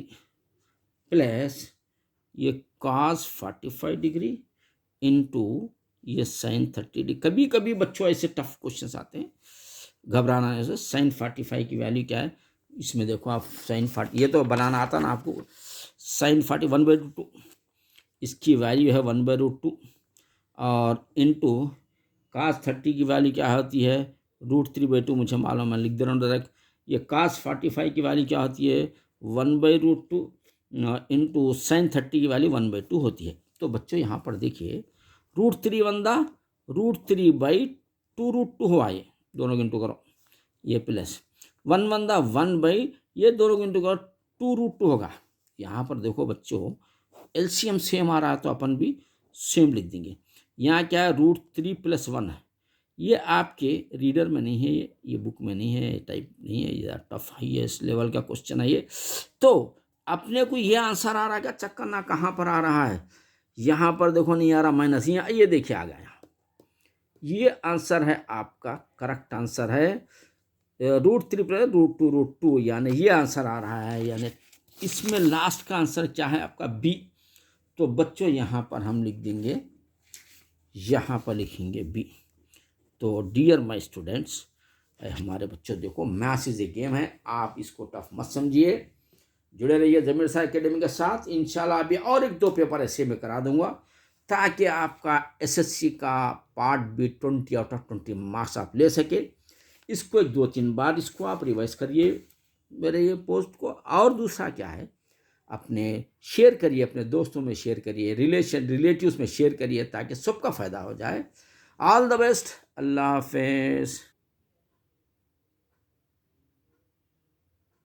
प्लस ये कास 45 डिग्री इंटू ये साइन 30 डिग्री। कभी कभी बच्चों ऐसे टफ क्वेश्चंस आते हैं, घबराना है। साइन 45 की वैल्यू क्या है, इसमें देखो आप, साइन 40, ये तो बनाना आता ना आपको। साइन 40 1/2, इसकी वैल्यू है 1/2, और इंटू कास 30 की वैल्यू क्या होती है, √3/2, मुझे मालूम है, लिख दे रहा हूँ डायरेक्ट। ये कास 45 की वैल्यू क्या होती है, 1/2 इंटू साइन 30 की वैल्यू 1/2 होती है। तो बच्चों यहाँ पर देखिए, √3 बंदा √3/2 √2 हुआ, ये दोनों गिनटू करो, ये प्लस 1 बंदा 1 ये दोनों गिनटू करो 2 √2 होगा। यहाँ पर देखो बच्चों, LCM सेम आ रहा है तो अपन भी सेम लिख देंगे। यहाँ क्या है, √3 + 1 है, ये आपके रीडर में नहीं है, ये बुक में नहीं है, टाइप नहीं है, ये टफ है, ये इस लेवल का क्वेश्चन है ये। तो अपने को ये आंसर आ रहा है क्या, चक्कर ना कहाँ पर आ रहा है, यहाँ पर देखो नहीं आ रहा, माइनस, यहाँ ये देखिए आ गया। ये आंसर है आपका, करेक्ट आंसर है √3 + √2 √2, यानी ये आंसर आ रहा है। यानी इसमें लास्ट का आंसर क्या है आपका, B। तो बच्चों यहाँ पर हम लिख देंगे, यहाँ पर लिखेंगे B। तो डियर माय स्टूडेंट्स, हमारे बच्चों देखो, मैथ्स इज ए गेम है, आप इसको टफ मत समझिए, जुड़े रहिए जमीर साहब एकेडमी के साथ। इंशाल्लाह अभी और 1-2 पेपर ऐसे में करा दूंगा, ताकि आपका SSC का part B 20 out of 20 marks आप ले सके। इसको 1-2-3 बार इसको आप रिवाइज करिए मेरे ये पोस्ट को। और दूसरा क्या है, अपने शेयर करिए, अपने दोस्तों में शेयर करिए, रिलेटिव्स में शेयर करिए, ताकि सबका फ़ायदा हो जाए। ऑल द बेस्ट, अल्लाह हाफिज़।